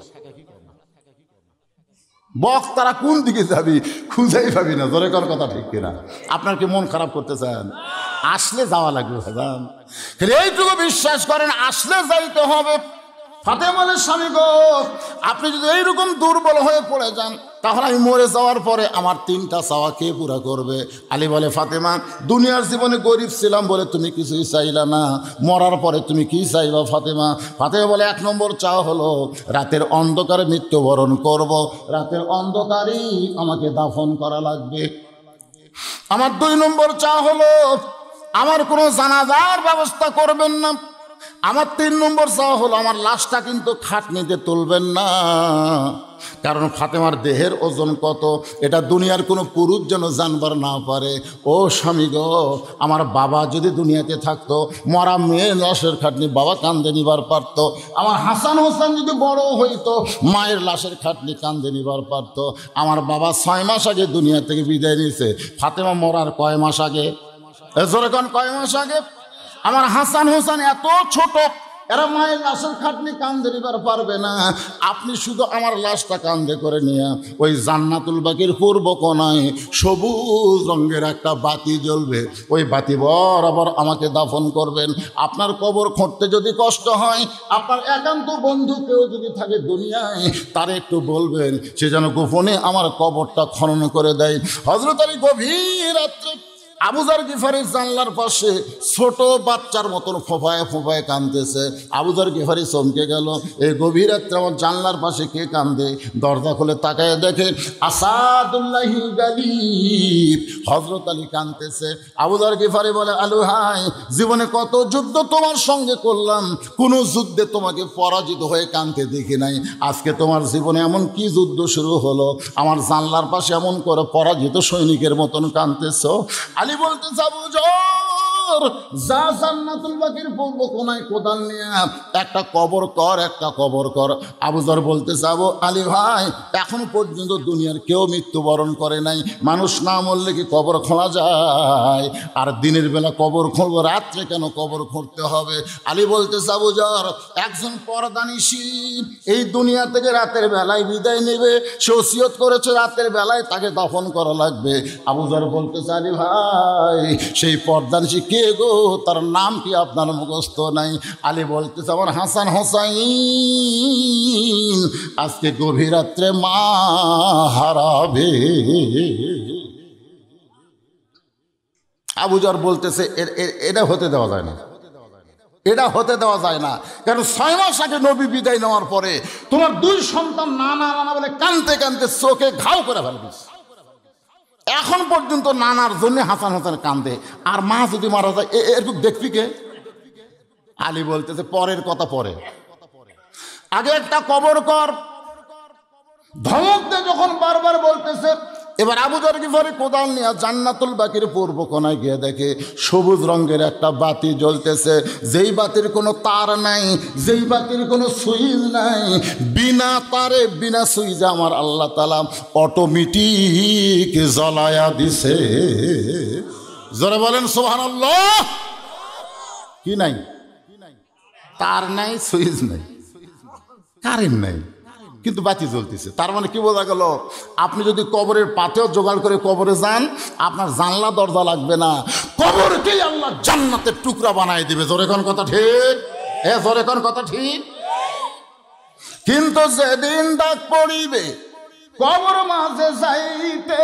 বক্তারা কোন দিকে যাবি খুঁজেই পাবি না। জোরে কর কথা ঠিক কিনা? আপনার কি মন খারাপ করতে চান? আসলে যাওয়া লাগবে ভাইজান, এইটুকু বিশ্বাস করেন আসলে যাইতে হবে। ফাতেমা বলে স্বামী গো, আপনি যদি এইরকম দুর্বল হয়ে পড়ে যান তাহলে আমি মরে যাওয়ার পরে আমার 3টা চাওয়া কে পুরা করবে? আলী বলে ফাতেমা, দুনিয়ার জীবনে গরিব ছিলাম বলে তুমি কিছুই চাইলা না, মরার পরে তুমি কি চাইবা ফাতেমা? ফাতেমা বলে 1 নম্বর চাওয়া হলো রাতের অন্ধকারে মৃত্যুবরণ করব, রাতের অন্ধকারেই আমাকে দাফন করা লাগবে। আমার 2 নম্বর চাওয়া হলো আমার কোনো জানাজার ব্যবস্থা করবেন না। আমার 3 নম্বর চাওয়া হলো আমার লাশটা কিন্তু খাটনিতে তুলবেন না, কারণ ফাতেমার দেহের ওজন কত এটা দুনিয়ার কোনো পুরুষ যেন জানবার না পারে। ও স্বামী গো, আমার বাবা যদি দুনিয়াতে থাকতো, মরা মেয়ের লাশের খাটনি বাবা কান্দে নিবার পারতো। আমার হাসান হোসেন যদি বড় হইতো, মায়ের লাশের খাটনি কান্দে নিবার পারতো। আমার বাবা 6 মাস আগে দুনিয়া থেকে বিদায় নিয়েছে, ফাতেমা মরার কয় মাস আগে? জোরে কোন কয় মাস আগে? আমার হাসান হোসেন এত ছোট, এরা মায়ের লাশের খাটনি কান্দে নিবার পারবে না। আপনি শুধু আমার লাশটা কান্দে করে নিয়ে ওই জান্নাতুল বাকির পূর্ব কোণায় সবুজ রঙের একটা বাতি জ্বলবে, ওই বাতি বরাবর আমাকে দাফন করবেন। আপনার কবর খুঁড়তে যদি কষ্ট হয়, আপনার একান্ত বন্ধু কেউ যদি থাকে দুনিয়ায়, তারে একটু বলবেন সে যেন গোপনে আমার কবরটা খনন করে দেয়। হযরত আলী গভীর রাত্রে আবু যর গিফারি জানলার পাশে ছোট বাচ্চার মতন ফোফায় ফোফায় কাঁদতেছে। আবু যর গিফারি চমকে গেল, এই গভীর রাত্রে আমার জানলার পাশে কে কান্দে? দরজা খুলে তাকায় দেখে আসাদুল্লাহিল গালিব, হযরত আলী কাঁদতেছে। আবু যর গিফারি বলে, আলু হাই, জীবনে কত যুদ্ধ তোমার সঙ্গে করলাম, কোনো যুদ্ধে তোমাকে পরাজিত হয়ে কাঁদতে দেখি নাই। আজকে তোমার জীবনে এমন কি যুদ্ধ শুরু হলো আমার জানলার পাশে এমন করে পরাজিত সৈনিকের মতন কাঁদতেছ? আলী বলতে যাবো জোর যা জান্নাতুল বাকির পূর্ব কোনায় কোদাল নিয়ে একটা কবর কর, একটা কবর কর। আবু যর বলতে যাবো, আলী ভাই এখনো পর্যন্ত দুনিয়ার কেউ মৃত্যুবরণ করে নাই, মানুষ না মরলে কি কবর খোলা যায়? আর দিনের বেলা কবর খুঁড়বো, রাত্রে কেন কবর খুঁড়তে হবে? আলী বলতে যাবো জর একজন পরদানিশী এই দুনিয়া থেকে রাতের বেলায় বিদায় নেবে, সে ওসিয়ত করেছে রাতের বেলায় তাকে দাফন করা লাগবে। আবু যর বলতে চাই, আলী ভাই সেই পর্দানিশী কে গো, তার নাম কি আপনার মুখস্থ নাই? আলী বলতেছে, আমার হাসান হোসাইন আজকে গভীর রাত্রে মা হারাবে। আবু যর বলতেছে এটা হতে দেওয়া যায় না, এটা হতে দেওয়া যায় না। কারণ 6 মাস আগে নবী বিদায় নেওয়ার পরে তোমার 2 সন্তান নানা নানা বলে কানতে কানতে চোখে ঘাও করে ফেলবে। এখন পর্যন্ত নানার জন্য হাসান হোসেন কান্দে, আর মা যদি মারা যায় এরকম দেখবি কে? আলী বলতেছে পরের কথা পরে, আগে একটা কবর কর। ধমক দিয়ে যখন বারবার বলতেছে, এবার আবু যর গিফারি কোদাল নিয়ে জান্নাতুল বাকির পূর্ব কোনায় গিয়ে দেখে সবুজ রঙের একটা বাতি জ্বলতেছে, যেই বাতির কোনো তার নাই, যেই বাতির কোনো সুইচ নাই, বিনা তারে বিনা সুইচে আমার আল্লাহ তাআলা অটোমেটিক জ্বলায়া দিছে। জোরে বলেন সুবহানাল্লাহ। কি নাই? তার নাই, সুইচ নাই, কারেন্ট নাই, কিন্তু বাতি জ্বলতেছে। তার মানে কি বোঝা গেল? আপনি যদি কবরের পাতেও জোগাড় করে কবরে যান, আপনার জানলা দরজা লাগবে না, কবরকেই আল্লাহ জান্নাতের টুকরা বানায় দিবে। জোরে কোন কথা ঠিক? জোরে কোন কথা ঠিক? কিন্তু যেদিন ডাক পড়িবে কবর মাঝে যাইতে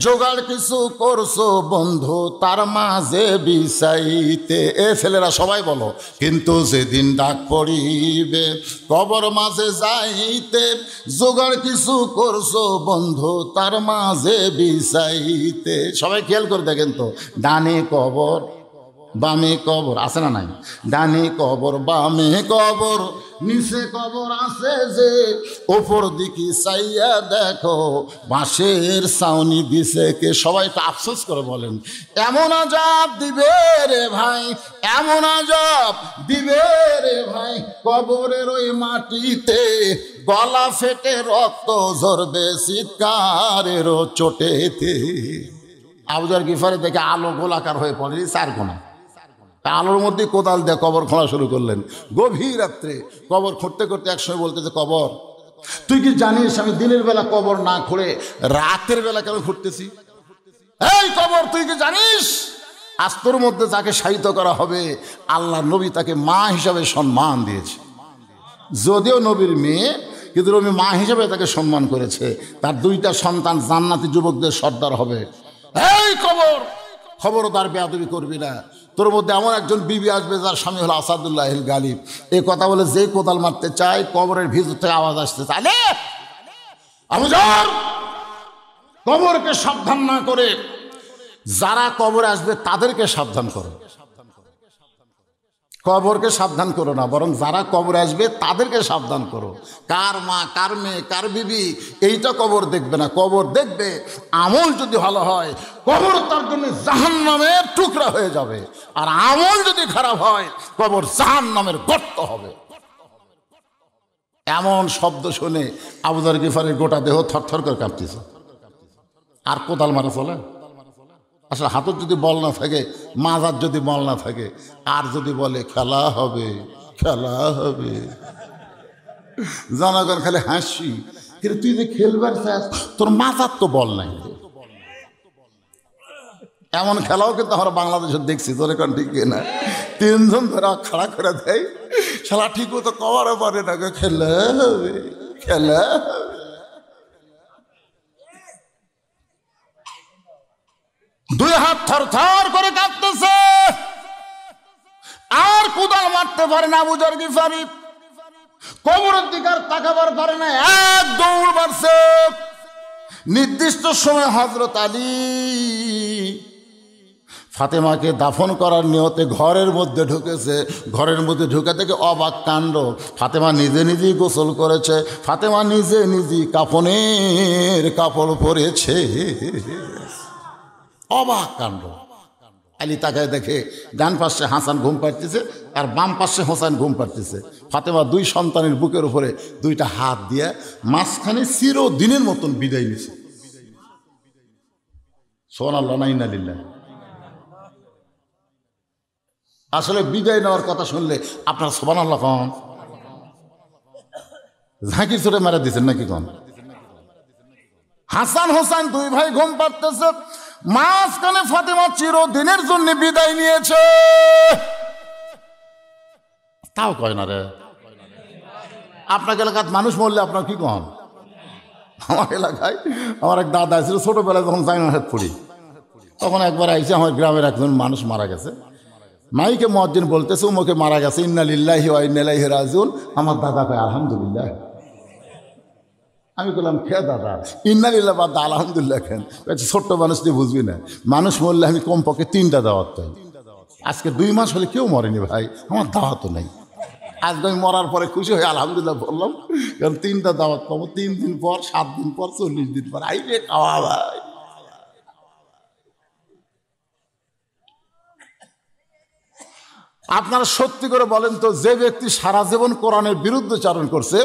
জোগাড় কিছু করছো বন্ধু, তার মাঝে বিছাইতে। এ ছেলেরা সবাই বলো, কিন্তু যেদিন ডাক পড়িবে কবর মাঝে যাইতে জোগাড় কিছু করছো বন্ধু, তার মাঝে বিছাইতে। সবাই খেয়াল করে দেখেন তো, ডানে কবর বামে কবর আছে না নাই? ডানে কবর বামে কবর, নিচে কবর আছে যে, ওপর দিকে চাইয়া দেখো বাঁশের ছাউনি দিছে কে। সবাই তো আফসোস করে বলেন, এমন আজাব দিবে রে ভাই, এমন আজাব দিবে রে ভাই, কবরের ওই মাটিতে গলা ফেটে রক্ত ঝরবে চিৎকারেরও চোটেতে। আবু যর গিফারি দেখে আলো গোলাকার হয়ে পড়ে, 4 কোণা। আলোর মধ্যে কোদাল দিয়ে কবর খোঁড়া শুরু করলেন। গভীর রাত্রে কবর খুঁড়তে করতে একসময় বলতেছে, কবর তুই কি জানিস আমি দিনের বেলা কবর না খুঁড়ে রাতের বেলা কেন খুঁড়তেছি? এই কবর তুই কি জানিস আস্তর মধ্যে যাকে শায়িত করা হবে আল্লাহ নবী তাকে মা হিসাবে সম্মান দিয়েছে। যদিও নবীর মেয়ে, কিন্তু নবী মা হিসাবে তাকে সম্মান করেছে। তার 2টা সন্তান জান্নাতি যুবকদের সর্দার হবে। এই কবর, খবরদার বেয়াদবি করবি না। তোর মধ্যে এমন একজন বিবি আসবে যার স্বামী হলো আসাদুল্লাহ গালিব। এই কথা বলে যেই কোদাল মারতে চায় কবরের ভিতর থেকে আওয়াজ আসতে চায়, আবু যর কবরকে সাবধান না করে যারা কবরে আসবে তাদেরকে সাবধান করো। কবরকে সাবধান করো না, বরং যারা কবরে আসবে তাদেরকে সাবধান করো। কার মা, কার মেয়ে, কার বিবি এইটা কবর দেখবে না। কবর দেখবে আমল যদি ভালো হয় কবর তার জন্য জাহান্নামের টুকরা হয়ে যাবে, আর আমল যদি খারাপ হয় কবর জাহান্নামের গর্ত হবে। এমন শব্দ শুনে আবু যর গিফারির গোটা দেহ থরথর করে কাঁপতেছে। আর কোদাল মারা চলে? আসলে হাতত যদি বল না থাকে, মাজার যদি বল না থাকে, আর যদি বলে খেলা হবে খেলা হবে, জনগণ খালি হাসি। কিন্তু তুই যে খেলবার চাস, তোর মাজার তো বল নাই। এমন খেলাও কিন্তু আমরা বাংলাদেশে দেখছি, তোর এখন ঠিক না? 3 জন ধরে খাড়া করে দেয়, খেলা ঠিক মতো কবারও পারে না, খেলা হবে খেলা হবে। দুই হাত থরথর করে কাঁপতেছে, আর কোদাল মারতে পারে না। আবু যর গিফারি কবরের দিকে আর তাকাবার পারে না, এক দৌড় মারছে। নির্দিষ্ট সময় হযরত আলী ফাতেমাকে দাফন করার নিয়তে ঘরের মধ্যে ঢুকেছে। ঘরের মধ্যে ঢুকে থেকে অবাক কাণ্ড, ফাতেমা নিজে নিজেই গোসল করেছে, ফাতেমা নিজে নিজেই কাফনের কাপড় পরেছে। অবাক কাণ্ড। আলী তাকায় দেখে ডান পাশে হাসান ঘুম পাড়তেছে আর বাম পাশে হোসেন ঘুম পাড়তেছে। ফাতেমা 2 সন্তানের বুকের উপরে 2টা হাত দিয়ে মাঝখানে চিরদিনের মতন বিদায় নিছে। সুবহানাল্লাহ না ইন্না লিল্লাহ। আসলে বিদায় নেওয়ার কথা শুনলে আপনার সুবহানাল্লাহ কন, ঝাঁকি ছুটে মারা দিচ্ছেন নাকি কন? হাসান হোসেন 2 ভাই ঘুম পাড়তেছে, মাঝখানে ফাতেমা চিরদিনের জন্য বিদায় নিয়েছে। তাও কয় না রে। আপনার এলাকার মানুষ মরলে আপনার কি কন? আমার এলাকায় আমার এক দাদা ছিল, ছোটবেলায় যখন জাইনাহাট পড়ি তখন একবার আইসে আমার গ্রামের একজন মানুষ মারা গেছে। মাইকে মুয়াজ্জিন বলতেছে উমুকে মারা গেছে, ইন্না লিল্লাহি ওয়া ইন্না ইলাইহি রাজিউন। আমার দাদা কয় আলহামদুলিল্লাহ। আমি বললাম খে দাদা ইন্না লিল্লাহ বাদ আলহামদুলিল্লাহ কেন? ছোট্ট মানুষ দিয়ে বুঝবি না, মানুষ মরলে আমি কমপক্ষে 3টা দাওয়াত পাই। আজকে 2 মাস হলে কেউ মরেনি ভাই, আমার দাওয়াতও নাই। আজকে আমি মরার পরে খুশি হয়ে আলহামদুলিল্লাহ বললাম, কারণ 3টা দাওয়াত পাবো। 3 দিন পর, 7 দিন পর, 40 দিন পর আইলে খাওয়া ভাই। আপনারা সত্যি করে বলেন তো, যে ব্যক্তি সারা জীবন কোরআনের বিরুদ্ধে চারণ করছে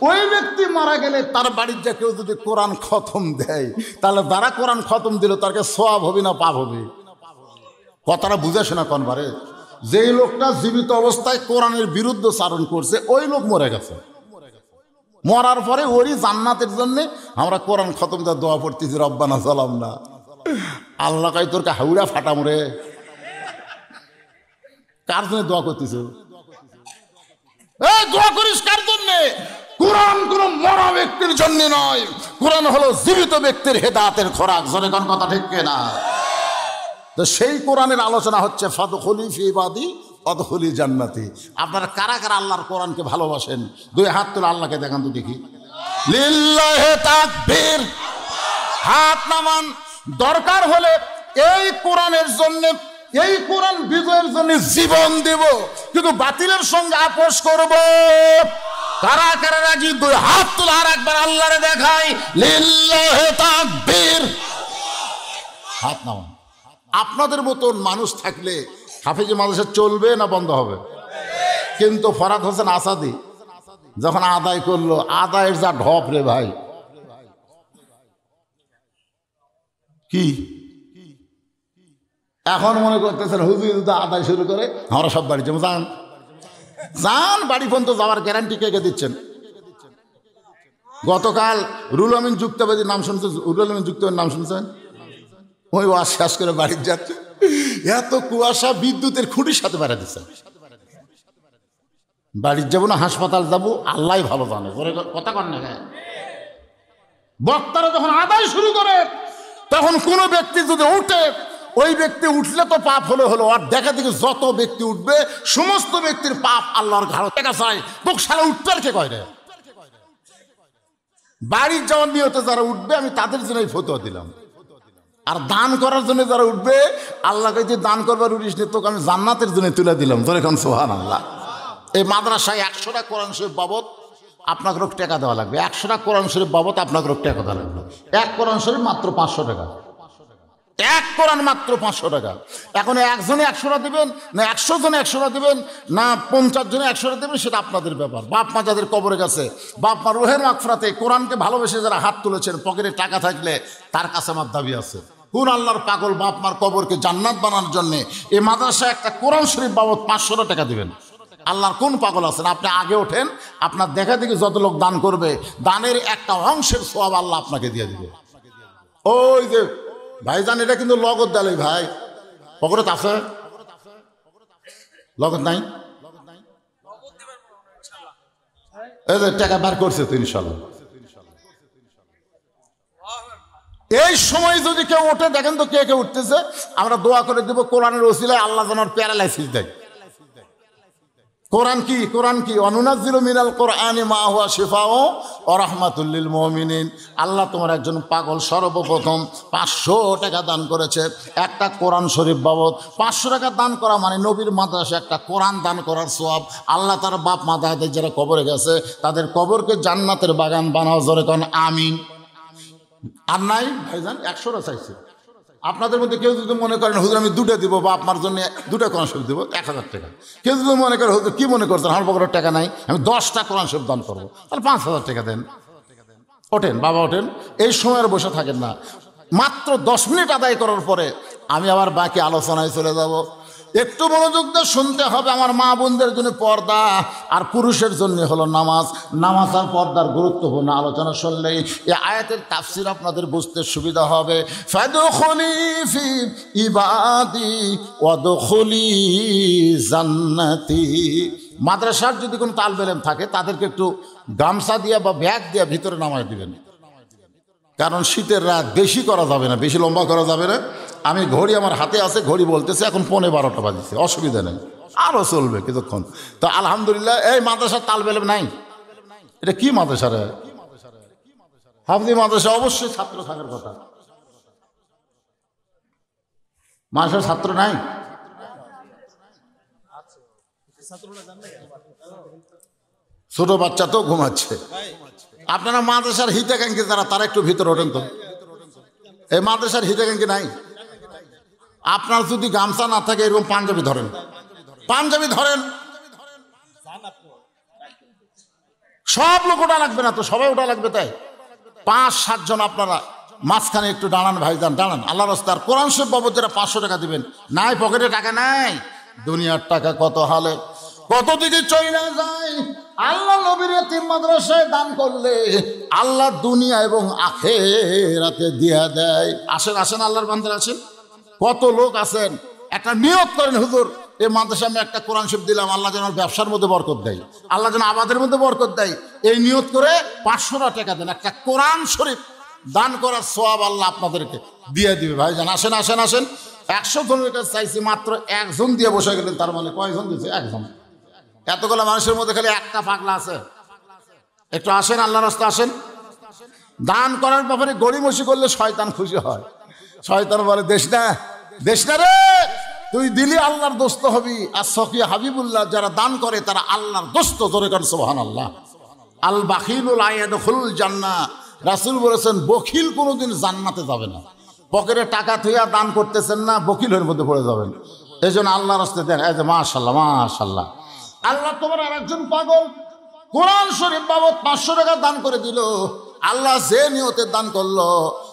ওই ব্যক্তি মারা গেলে তার বাড়ির যে কেউ যদি কোরআন খতম দেয়, তাহলে যারা কোরআন খতম দিল তাকে সওয়াব হবে না পাপ হবে? কথাটা বুঝে শোনা কোনবারে। যেই লোকটা জীবিত অবস্থায় কোরআনের বিরুদ্ধে চারণ করছে ওই লোক মরে গেছে, মরার পরে ওরই জান্নাতের জন্য আমরা কোরআন খতম দেওয়ার দোয়া পড়তেছি, রব্বানা যালামনা। আল্লাহ কয় তোরকে হাউড়া ফাটাম রে। কার জন্য দোয়া করতেছ? এই দোয়া করিস কার জন্যে? কোরআন কোন মরা ব্যক্তির জন্য নয়, কোরআন হলো জীবিত ব্যক্তির হেদায়েতের খোরাক। জোরে কোন কথা ঠিক কিনা? তো সেই কোরআনের আলোচনা হচ্ছে ফাদখুলি ফি ইবাদি ওয়াদখুলি জান্নাতি। আপনারা কারা কারা আল্লাহর কোরআনকে ভালোবাসেন? দুই হাত তুলে আল্লাহকে দেখান তো দেখি। লিল্লাহি তাকবীর। হাত নামান। দরকার হলে এই কোরআনের জন্য, এই কোরআন বিজয়ের জন্য জীবন দেব, কিন্তু বাতিলের সঙ্গে আপোষ করব। কারা কারা রাজি? দুই হাত তুলে আর একবার আল্লাহরে দেখাই। লিল্লাহি তাকবীর। হাত নামান। আপনাদের মতন মানুষ থাকলে হাফেজি মাদ্রাসা চলবে না বন্ধ হবে? কিন্তু ফরহাদ হোসেন আসাদি যখন আদায় করলো, আদায়ের যা ঢপ রে ভাই, কি এখন মনে করতেছেন হুজুর যদি আদায় শুরু করে আমরা সব বাড়ি যাবো। যান যান, বাড়ি পর্যন্ত যাওয়ার গ্যারান্টি কে কে দিচ্ছেন? গতকাল রুল আমিন যুক্তবাদীর নাম শুনছেন? রুল আমিন যুক্তবাদীর নাম শুনছেন? ওই ওয়াজ শেষ করে বাড়ি যাচ্ছে, এত কুয়াশা, বিদ্যুতের খুঁটির সাথে বেড়া দিচ্ছে। বাড়ির যাবো না হাসপাতাল যাবো, আল্লাহ ভালো জানে। কথা কন না। বক্তারা যখন আদায় শুরু করে তখন কোন ব্যক্তি যদি উঠে, ওই ব্যক্তি উঠলে তো পাপ হলো হলো, আর দেখা দেখি যত ব্যক্তি উঠবে সমস্ত ব্যক্তির পাপ আল্লাহর ঘাড়ে দেখা যায়। তোকে সারা উঠতে কে কয় রে? বাড়ির যাওয়ার নিয়তে যারা উঠবে আমি তাদের জন্য এই ফতোয়া দিলাম। আর দান করার জন্য যারা উঠবে, আল্লাহকে যে দান করবার উঠিস নি, তোকে আমি জান্নাতের জন্য তুলে দিলাম। ধরে এখন সুবহানাল্লাহ। এই মাদ্রাসায় 100টা কোরআন শরীফ বাবদ আপনাকে টাকা দেওয়া লাগবে। 100টা কোরআন শরীফ বাবদ আপনাকে টাকা দেওয়া লাগবে। এক কোরআন শরীফ মাত্র 500 টাকা। এক কোরআন মাত্র 500 টাকা। এখন একজনে 100টা দিবেন না 100 জনে 100টা দিবেন না 50 জনে 100টা দেবেন, সেটা আপনাদের ব্যাপার। বাপ মা যাদের কবরে গেছে, বাপ মা রুহের মাগফিরাতে কোরআনকে ভালোবেসে যারা হাত তুলেছেন, পকেটে টাকা থাকলে তার কাছে আমার দাবি আছে। কোন আল্লাহর পাগল বাপ মার কবরকে জান্নাত বানানোর জন্য এই মাদ্রাসায় একটা কোরআন শরীফ বাবদ 500 টাকা দিবেন? আল্লাহর কোন পাগল আছেন? আপনি আগে ওঠেন, আপনার দেখা দেখি যত লোক দান করবে, দানের একটা অংশের সওয়াব আল্লাহ আপনাকে দিয়ে দিবে। ওই যে ভাইজান, এটা কিন্তু লগত দেয় ভাই, পকেটে আছে লগত নাই? এই যে টাকা বার করছে তো ইনশাল্লাহ। এই সময় যদি কেউ ওঠে, দেখেন তো কে কে উঠতেছে, আমরা দোয়া করে দেবো কোরআনের ওসিলায় আল্লাহ যেন প্যারালাইসিস দেয়। কোরআন কি? কোরআন কি? অনুনাজ্জিলু মিনাল কোরআনি মা হুয়া শিফাউ ওয়া রাহমাতুল লিল মুমিনিন। আল্লাহ তোমার একজন পাগল সর্বপ্রথম 500 টাকা দান করেছে একটা কোরআন শরীফ বাবদ। 500 টাকা দান করা মানে নবীর মাদ্রাসায় একটা কোরআন দান করার সওয়াব। আল্লাহ তার বাপ মা দাদাদের যারা কবরে গেছে তাদের কবরকে জান্নাতের বাগান বানাও। জোরে কোন আমিন। আর নাই ভাইজান 100টা চাইছে। আপনাদের মধ্যে কেউ যদি মনে করেন হুজুর আমি 2টা দিব বা আপনার জন্য 2টা কোরআন শরীফ দেবো 1000 টাকা, কেউ যদি মনে করেন হুজুর কি মনে করছেন আমার পকেটের টাকা নাই, আমি 10টা কোরআন শরীফ দান করবো, তাহলে 5000 টাকা দেন। ওঠেন বাবা ওঠেন, এই সময় আর বসে থাকেন না। মাত্র 10 মিনিট আদায় করার পরে আমি আবার বাকি আলোচনায় চলে যাব। একটু মনোযোগ দিয়ে শুনতে হবে। আমার মা বোনদের জন্য পর্দা আর পুরুষের জন্য হলো নামাজ। নামাজ আর পর্দার গুরুত্বপূর্ণ আলোচনা শুনলেই এই আয়াতের তাফসীর আপনাদের বুঝতে সুবিধা হবে। ফাদখুলি ফি ইবাদি ওয়াদখুলি জান্নাতি। মাদ্রাসার যদি কোনো তালবে ইলম থাকে তাদেরকে একটু গামছা দিয়া বা ব্যাগ দিয়া ভিতরে নামায় দিবেন, কারণ শীতের রাত বেশি করা যাবে না, বেশি লম্বা করা যাবে না। আমি ঘড়ি আমার হাতে আছে, ঘড়ি বলতেছে এখন 12:15 বাজছে, অসুবিধা নেই, আরও চলবে কিছুক্ষণ। তো আলহামদুলিল্লাহ এই মাদ্রাসার তালবে ইলম নাই। এটা কি মাদ্রাসা রে? হাফিজি মাদ্রাসা অবশ্যই ছাত্র থাকার কথা। মাদ্রাসার ছাত্র নাই? ছোট বাচ্চা তো ঘুমাচ্ছে। আপনারা মাদ্রাসার হিতাকাঙ্ক্ষী যারা, তারা একটু ভিতরে ওঠেন তো। এই মাদ্রাসার হিতাকাঙ্ক্ষী নাই? আপনার যদি গামছা না থাকে এরকম পাঞ্জাবি ধরেন, পাঞ্জাবি ধরেন। সব লোক ওটা লাগবে না তো, সবাই ওটা লাগবে। তাই 5-7 জন আপনারা মাঝখানে একটু দাঁড়ান ভাইজান, দাঁড়ান আল্লাহর রাস্তায়। কোরআন শরীফ বাবদ যারা 500 টাকা দিবেন, নাই পকেটে টাকা নাই, দুনিয়ার টাকা কত হালে কত দিকে চলে যায়। আল্লাহ নবীর এতিম মাদ্রাসায় দান করলে আল্লাহ দুনিয়া এবং আখিরাতে দিয়া দেয়। আসেন আসেন আল্লাহর বান্দারা আসেন। কত লোক আছেন, একটা নিয়ত করেন হুজুর এই মাদ্রাসা আমি একটা কোরআন শরীফ দিলাম, আল্লাহ যেন ব্যবসার মধ্যে বরকত দেয়, আল্লাহ যেন আবাদের মধ্যে বরকত দেয়, এই নিয়ত করে 500 টাকা দেন, একটা কোরআন শরীফ দান করার সওয়াব আল্লাহ আপনাদেরকে দিয়ে দিবে। ভাইজান আসেন আসেন আসেন, 100 জনের কাছে চাইছি, মাত্র একজন দিয়ে বসে গেলেন, তার মানে কয়জন দিয়েছে? একজন। এতগুলো মানুষের মধ্যে খালি একটা পাগলা আছে। একটু আসেন, আল্লাহর রাস্তায় আসেন। দান করার ব্যাপারে গড়িমসি করলে শয়তান খুশি হয়। শয়তান বলে দেশ না রে, তুই দিলি আল্লাহর দোস্ত হবি। আর সফিয়া হাবিবুল্লাহ, যারা দান করে তারা আল্লাহর দোস্ত। জোরে কর সুবহানাল্লাহ। আল বাখিলুল লা ইয়াদখুলুল জান্নাহ, রাসূল বলেছেন বখিল কোনোদিন জান্নাতে যাবে না। পকেটে টাকা থুইয়া দান করতেছেন না, বখিলের মধ্যে পড়ে যাবেন। এই জন্য আল্লাহর রাস্তায় দেন। এই যে মাশাআল্লাহ মাশাআল্লাহ, আল্লাহ তোমার আরেকজন পাগল কোরআন শরীফ বাবদ 500 টাকা দান করে দিল। আল্লাহ যে নিয়তে দান করলো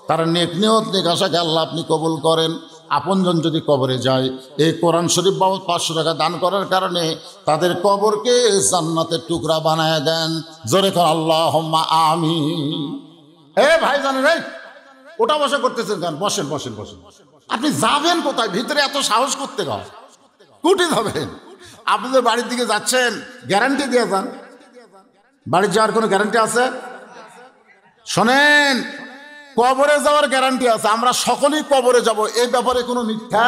তার নেক নিয়ত নেক আশাকে আল্লাহ আপনি কবুল করেন। আপনজন যদি কবরে যায়, এই কোরআন শরীফ বাবদ 500 টাকা দান করার কারণে তাদের কবরকে জান্নাতের টুকরা বানায় দেন। জোরে কর আল্লাহুম্মা আমিন। ভাইজানের এই ওটা বসে করতেছেন কেন? বসেন বসেন বসেন। আপনি যাবেন কোথায়? ভিতরে এত সাহস করতে গেল কুটি যাবেন? আপনাদের বাড়ির দিকে যাচ্ছেন, গ্যারান্টি দিয়ে যান। বাড়ি যাওয়ার কোনো গ্যারান্টি আছে? শোনেন, কবরে যাওয়ার গ্যারান্টি আছে। আমরা সকলেই কবরে যাব, এই ব্যাপারে কোনো মিথ্যা।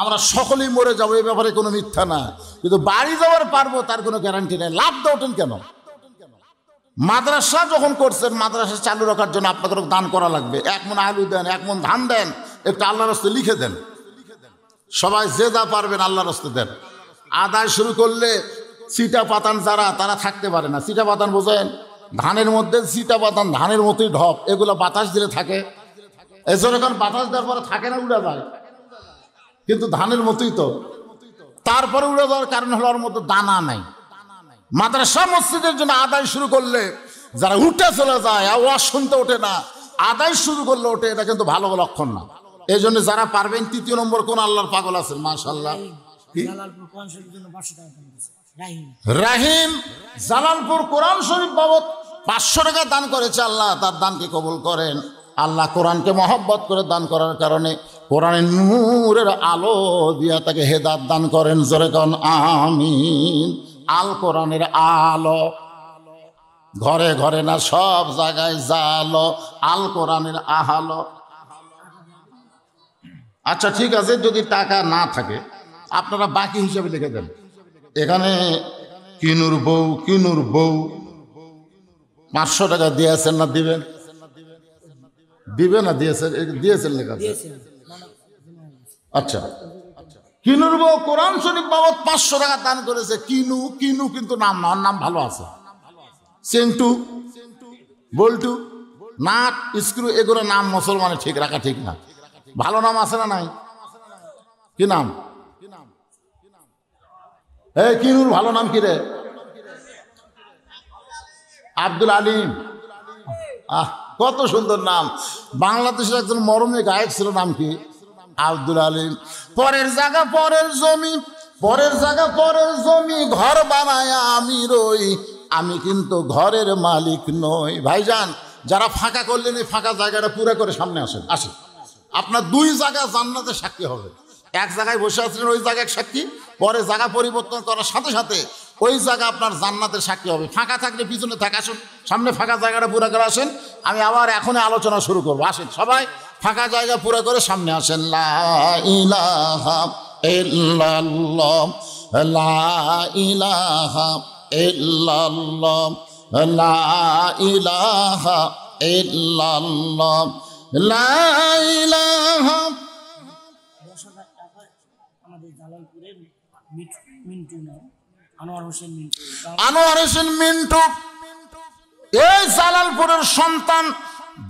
আমরা সকলেই মরে যাব, এই ব্যাপারে কোনো মিথ্যা না। কিন্তু বাড়ি যাওয়ার পারবো তার কোনো গ্যারান্টি নেই। লাভ ওঠেন কেন? মাদ্রাসা যখন করছেন, মাদ্রাসা চালু রাখার জন্য আপনাদের দান করা লাগবে। 1 মণ আলু দেন, 1 মণ ধান দেন, একটু আল্লাহর রাস্তায় লিখে দেন। সবাই যে যা পারবেন আল্লাহর রাস্তায় দেন। আদায় শুরু করলে চিটা পাতান যারা, তারা থাকতে পারে না। চিটা পাতান বোঝেন? ধানের মধ্যে চিটা পাতান, ধানের মতোই ঢপ, এগুলো বাতাস দিলে থাকে। এই জন্য এখন বাতাস দেওয়ার পরে থাকে না, উড়ে যায়, কিন্তু ধানের মতোই তো। তারপরে উড়ে যাওয়ার কারণ হলো ওর মধ্যে দানা নাই। মাদ্রাসা মসজিদের জন্য আদায় শুরু করলে যারা উঠে চলে যায়, আওয়াজ শুনতে ওঠে না, আদায় শুরু করলে ওঠে, এটা কিন্তু ভালো লক্ষণ না। এই জন্য যারা পারবেন, 3 নম্বর কোন আল্লাহর পাগল আছেন? মাশাআল্লাহ। রাহিম জালালপুর কোরআন শরীফ বাবদ 500 টাকা দান করেছে। আল্লাহ তার দানকে কবুল করেন। আল্লাহ কোরআনকে মহব্বত করে দান করার কারণে কোরআনের নূরের আলো দিয়া তাকে হেদায়েত দান করেন। জোরে কোন আমিন। আল কোরআনের আলো ঘরে ঘরে না, সব জায়গায় জালো। আল কোরআনের আলো। আচ্ছা ঠিক আছে, যদি টাকা না থাকে আপনারা বাকি হিসাবে লিখে দেন। এখানে কিনুর বউ 500 টাকা দিয়েছেন না? দিবেন না? দিয়েছেন লেখা। আচ্ছা, কিনুর বউ কোরআন শরীফ বাবদ 500 টাকা দান করেছে। কিনু কিন্তু নাম না, নাম ভালো আছে। চেন্টু, বল্টু, নাট, স্ক্রু, এগুলো নাম মুসলমানের ঠিক রাখা ঠিক না। ভালো নাম আছে না নাই? কি নাম? কিনুর ভালো নাম কি রে? আব্দুল আলিম। কত সুন্দর নাম। বাংলাদেশের একজন মরমী গায়ক ছিল, নাম কি? আব্দুল আলিম। পরের জায়গা পরের জমি, পরের জায়গা পরের জমি, ঘর বানায় আমি রই, আমি কিন্তু ঘরের মালিক নই। ভাইজান, যারা ফাঁকা করলেন, এই ফাঁকা জায়গাটা পুরো করে সামনে আসেন। আপনার 2 জায়গা জান্নাতে সাক্ষী হবে। এক জায়গায় বসে আছেন, ওই জায়গায় সাক্ষী, পরে জায়গা পরিবর্তন করার সাথে সাথে ওই জায়গা আপনার জান্নাতের সাক্ষী হবে। ফাঁকা থাকলে পিছনে থাকে, আসুন সামনে ফাঁকা জায়গাটা পুরো করে আসেন। আমি আবার এখনই আলোচনা শুরু করবো। আসেন সবাই, ফাঁকা জায়গা পুরো করে সামনে আসেন। লা ইলাহা ইল্লাল্লাহ, লা ইলাহা ইল্লাল্লাহ, লা ইলাহা ইল্লাল্লাহ, লা ইলাহা। আনোয়ার হোসেন মিন্টু এই জালালপুরের সন্তান।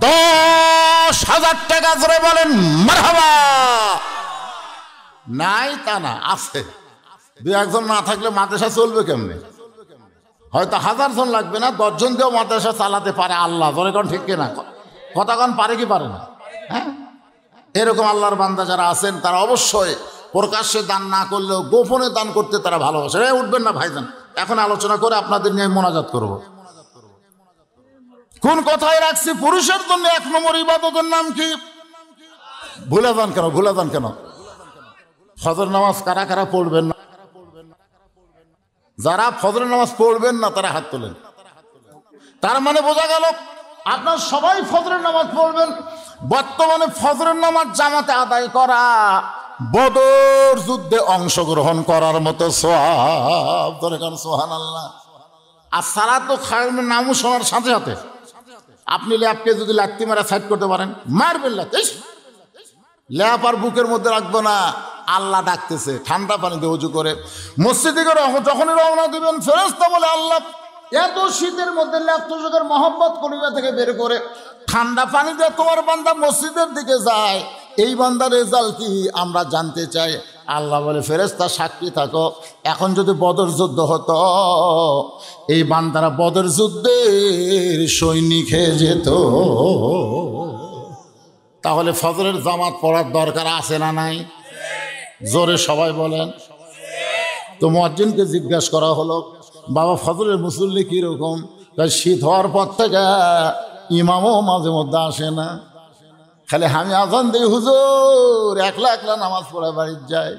10,000 টাকা ধরে বলেন মারহাবা। নাই তা না, আছে। 2-1 জন না থাকলে মাদ্রাসা চলবে কেমনে? হয়তো 1000 জন লাগবে না, 10 জন দিয়েও মাদ্রাসা চালাতে পারে আল্লাহ। ধরে কোন ঠিক কিনা? কথা কোন পারে কি পারে না? হ্যাঁ, এরকম আল্লাহর বান্দা যারা আছেন তারা অবশ্যই প্রকাশ্যে দান না করলেও গোপনে দান করতে তারা ভালোবাসে। উঠবেন না ভাইজান, এখন আলোচনা করে আপনাদের নিয়ে মোনাজাত করব। কোন কথায় রাখছি? পুরুষের জন্য 1 নম্বর ইবাদতের নাম কি? ভুলে যান কেন? ফজর নামাজ কারা কারা পড়বেন না? যারা ফজরের নামাজ পড়বেন না তারা হাত তোলেন। তার মানে বোঝা গেল আপনার সবাই ফজরের নামাজ পড়বেন। বর্তমানে ফজরের নামাজ জামাতে আদায় করা বদর যুদ্ধে অংশগ্রহণ করার মতো সওয়াব। ধরে কারণ সুবহানাল্লাহ। আর সালাতু খায়রুন মিনান নামও শোনার সাথে সাথে আপনি ল্যাপকে যদি লাত্তি মারা সাইড করতে পারেন, মারবেন লাত্তি, ল্যাপ আর বুকের মধ্যে রাখবো না। আল্লাহ ডাকতেছে, ঠান্ডা পানিতে উজু করে মসজিদে যখনই রওনা দিবেন, ফেরেশতা বলে আল্লাহ এত শীতের মধ্যে ল্যাপ তুজুকের মহব্বত কলিজা থেকে বের করে ঠান্ডা পানি দিয়ে তোমার বান্দা মসজিদের দিকে যায়, এই বান্দার রেজাল্ট কি আমরা জানতে চাই। আল্লাহ বলে ফেরেশতা সাক্ষী থাকো, এখন যদি বদর যুদ্ধ হতো এই বান্দারা বদর যুদ্ধের সৈনিক হয়ে যেত। তাহলে ফজরের জামাত পড়ার দরকার আছে না নাই? জোরে সবাই বলেন। তো মুয়াজ্জিনকে জিজ্ঞাসা করা হলো, বাবা ফজরের মুসল্লি কীরকম? শীত হওয়ার পর থেকে ইমামও মাঝে মধ্যে আসে না, খালি আমি আজান দিই হুজুর, একলা একলা নামাজ পড়ে বাড়ির যায়।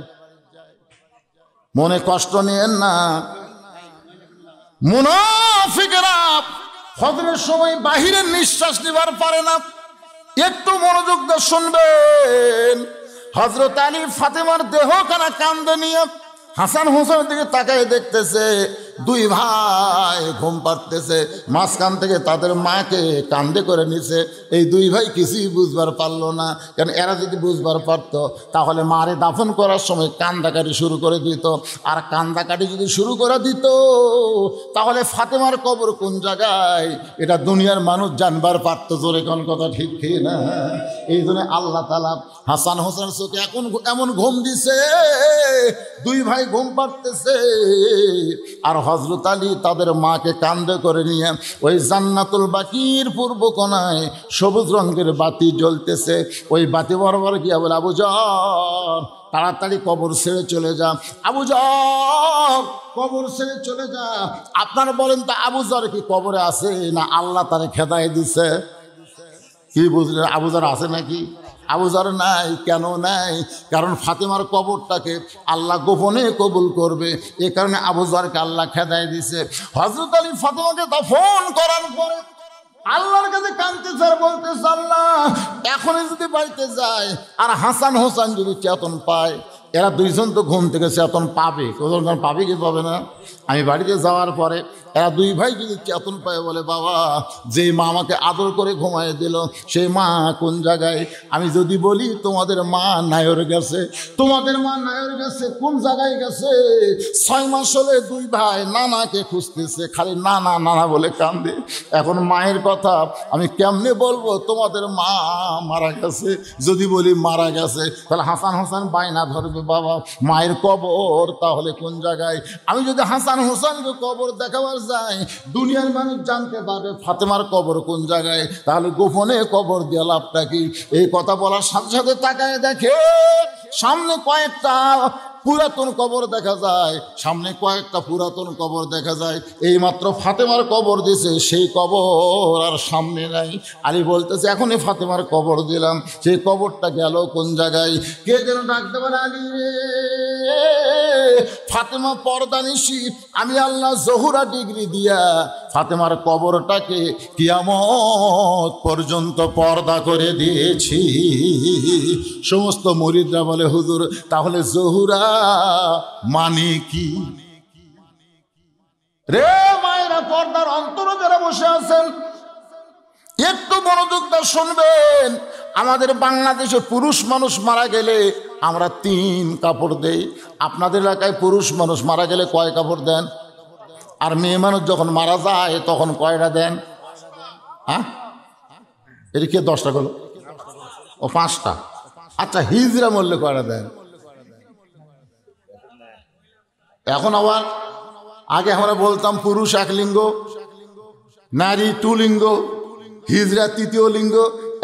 মনে কষ্ট নিয়েন না, মুনাফিকরা ফজরের সময় বাহিরের নিঃশ্বাস নিবার পারে না। একটু মনোযোগ দিয়ে শুনবেন। হযরত আলী ফাতেমার দেহখানা কান্দে নিয়ে হাসান হোসেনের দিকে তাকায় দেখতেছে, দুই ভাই ঘুম পাড়তেছে, মাঝখান থেকে তাদের মাকে কান্দে করে নিছে। এই দুই ভাই কিছুই বুঝবার পারলো না, কারণ এরা যদি বুঝবার পারতো তাহলে মারে দাফন করার সময় কান্দাকাটি শুরু করে দিত। আর কান্দাকাটি যদি শুরু করে দিত তাহলে ফাতেমার কবর কোন জায়গায় এটা দুনিয়ার মানুষ জানবার পারতো। জোরে কোন কথা ঠিক না? এই জন্য আল্লাহ তাআলা হাসান হোসেনের চোখে এমন ঘুম দিছে, দুই ভাই ঘুম পাড়তেছে। আর হযরত আলী তাদের মাকে কাঁধে করে নিয়ে ওই জান্নাতুল বাকির পূর্ব কোণায় সবুজ রঙের বাতি জ্বলতেছে। ওই বাতি বরাবর গিয়া বলে, আবু যর তাড়াতাড়ি কবর ছেড়ে চলে যা, আবু যর কবর ছেড়ে চলে যা। আপনারা বলেন তো আবু যর কি কবরে আছে না আল্লাহ তারে খেদায় দিছে? কি বুঝলেন? আবু যর আছে নাকি? আবু যর নাই। কেন নাই? কারণ ফাতেমার কবরটাকে আল্লাহ গোপনে কবুল করবে, এ কারণে আবু যরকে আল্লাহ খেদায় দিছে। হযরত আলী ফাতেমাকে দাফন করার পরে আল্লাহর কাছে কাঁদতেছে আর বলতেছে, আল্লাহ এখনই যদি বাড়িতে যায় আর হাসান হোসেন যদি চেতন পায়, এরা দুইজন তো ঘুম থেকে চেতন পাবে, কোথাও পাবে কি পাবে না? আমি বাড়িতে যাওয়ার পরে এরা দুই ভাই যদি চেতন পায়, বলে বাবা যে মা আমাকে আদর করে ঘুমায় দিল সেই মা কোন জায়গায়? আমি যদি বলি তোমাদের মা নায়র গেছে, তোমাদের মা নায়র গেছে, কোন জায়গায় গেছে? 6 মাস হলে দুই ভাই নানাকে খুঁজতেছে, খালি নানা নানা বলে কান্দে। এখন মায়ের কথা আমি কেমনে বলবো তোমাদের মা মারা গেছে? যদি বলি মারা গেছে তাহলে হাসান হোসেন বায়না ধরবে, বাবা মায়ের কবর তাহলে কোন জায়গায়? আমি যদি হাসান হোসেনকে কবর দেখাবার যাই, দুনিয়ার মানুষ জানতে পারবে ফাতেমার কবর কোন জায়গায়, তাহলে গোপনে কবর দিয়ে লাভটা কি? এই কথা বলার সাথে সাথে তাকায় দেখে সামনে কয়েকটা পুরাতন কবর দেখা যায়, সামনে কয়েকটা পুরাতন কবর দেখা যায়। এইমাত্র ফাতেমার কবর দিছে, সেই কবর আর সামনে নাই। আলী বলতেছে এখনই ফাতেমার কবর দিলাম, সেই কবরটা গেল কোন জায়গায়? কে যেন ডাকতে পারে, আলী রে ফাতেমা পর্দানিশী, আমি আল্লাহ জহুরা ডিগ্রি দিয়া ফাতেমার কবরটাকে কিয়ামত পর্যন্ত পর্দা করে দিয়েছি। সমস্ত মুরিদরা বলে, হুজুর তাহলে জহুরা মানে কি? রে মায়েরা, পর্দার অন্তরে যারা বসে আছেন একটু মনোযোগ দিয়ে শুনবেন। আমাদের বাংলাদেশে পুরুষ মানুষ মারা গেলে আমরা 3 কাপড় দেই। আপনাদের এলাকায় পুরুষ মানুষ মারা গেলে কয় কাপড় দেন? আর মেয়ে মানুষ যখন মারা যায় তখন কয়টা দেন? হ্যাঁ, এটা কে 10টা গেল? ও 5টা। আচ্ছা, হিজড়া মরলে কয়টা দেন? এখন আবার আগে আমরা বলতাম পুরুষ 1 লিঙ্গ, নারী 2 লিঙ্গ, হিজড়া 3য় লিঙ্গ।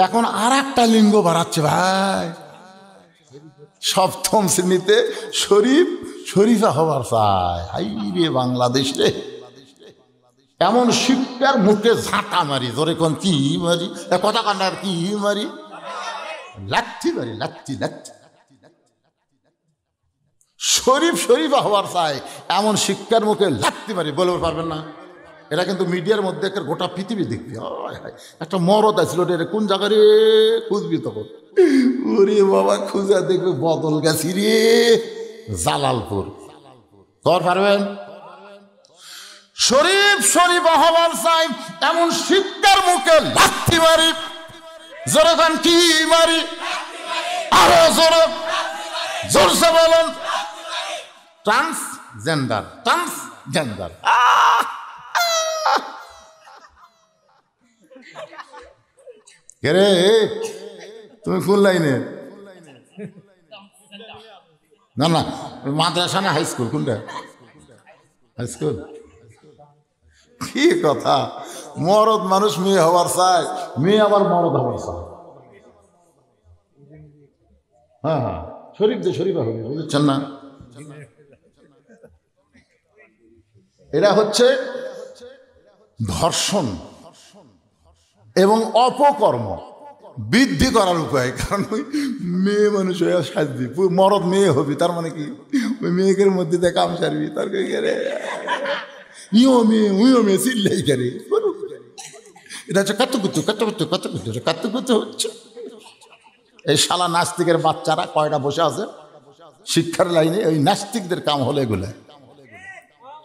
এখন আর একটা লিঙ্গ বাড়াচ্ছে ভাই। 7ম শ্রেণীতে শরীফা হবার চায়। হাই রে বাংলাদেশ রে, এমন শিক্ষার মুখে ঝাঁটা মারি, ধরে কোন কি মারি, কথা কান্নার কি মারি, লাচ্ছি মারি, লাচ্ছি লাচ্ছি। শরীফ শরীফ হওয়ার চাই এমন শিক্ষার মুখে লাগতে পারি, বলতে পারবেন না? এটা কিন্তু মিডিয়ার মধ্যে একটা গোটা পৃথিবী দেখবি। একটা মরদ আসছিল রে, কোন জায়গায় রে খুঁজবি তখন, ওরে বাবা খুঁজা দেখবে বদল গেছি রে জালালপুর। কর পারবেন? শরীফ শরীফ হওয়ার চাই এমন শিক্ষার মুখে লাগতে পারি। জোরে গান কি মারি, আরো জোরে জোরসে বলেন। Transgender, transgender. রে তুমি কোন লাইনে? না না, মাদ্রাসা না হাই স্কুল? কোনটা হাই স্কুল? কি কথা, মরদ মানুষ মেয়ে হওয়ার চায়, মেয়ে আবার মরদ হওয়ার চায়। হ্যাঁ হ্যাঁ, শরীফ যে শরীফ হবে, বুঝছেন না? এরা হচ্ছে ধর্ষণ এবং অপকর্ম বৃদ্ধি করার উপায়। কারণ ওই মেয়ে মানুষ হয়ে সাজবি, মরদ মেয়ে হবি, তার মানে কি ওই মেয়েকের মধ্যে দিয়ে কাম সারবি, তার ইও মেয়ে উইও মেয়ে চিল্লাই করে। এটা হচ্ছে কাতুকুতু কাতুকুতু কাতুকুতু কাতুকুতু হচ্ছে। এই শালা নাস্তিকের বাচ্চারা কয়টা বসে আছে শিক্ষার লাইনে, ওই নাস্তিকদের কাম হলো এগুলো।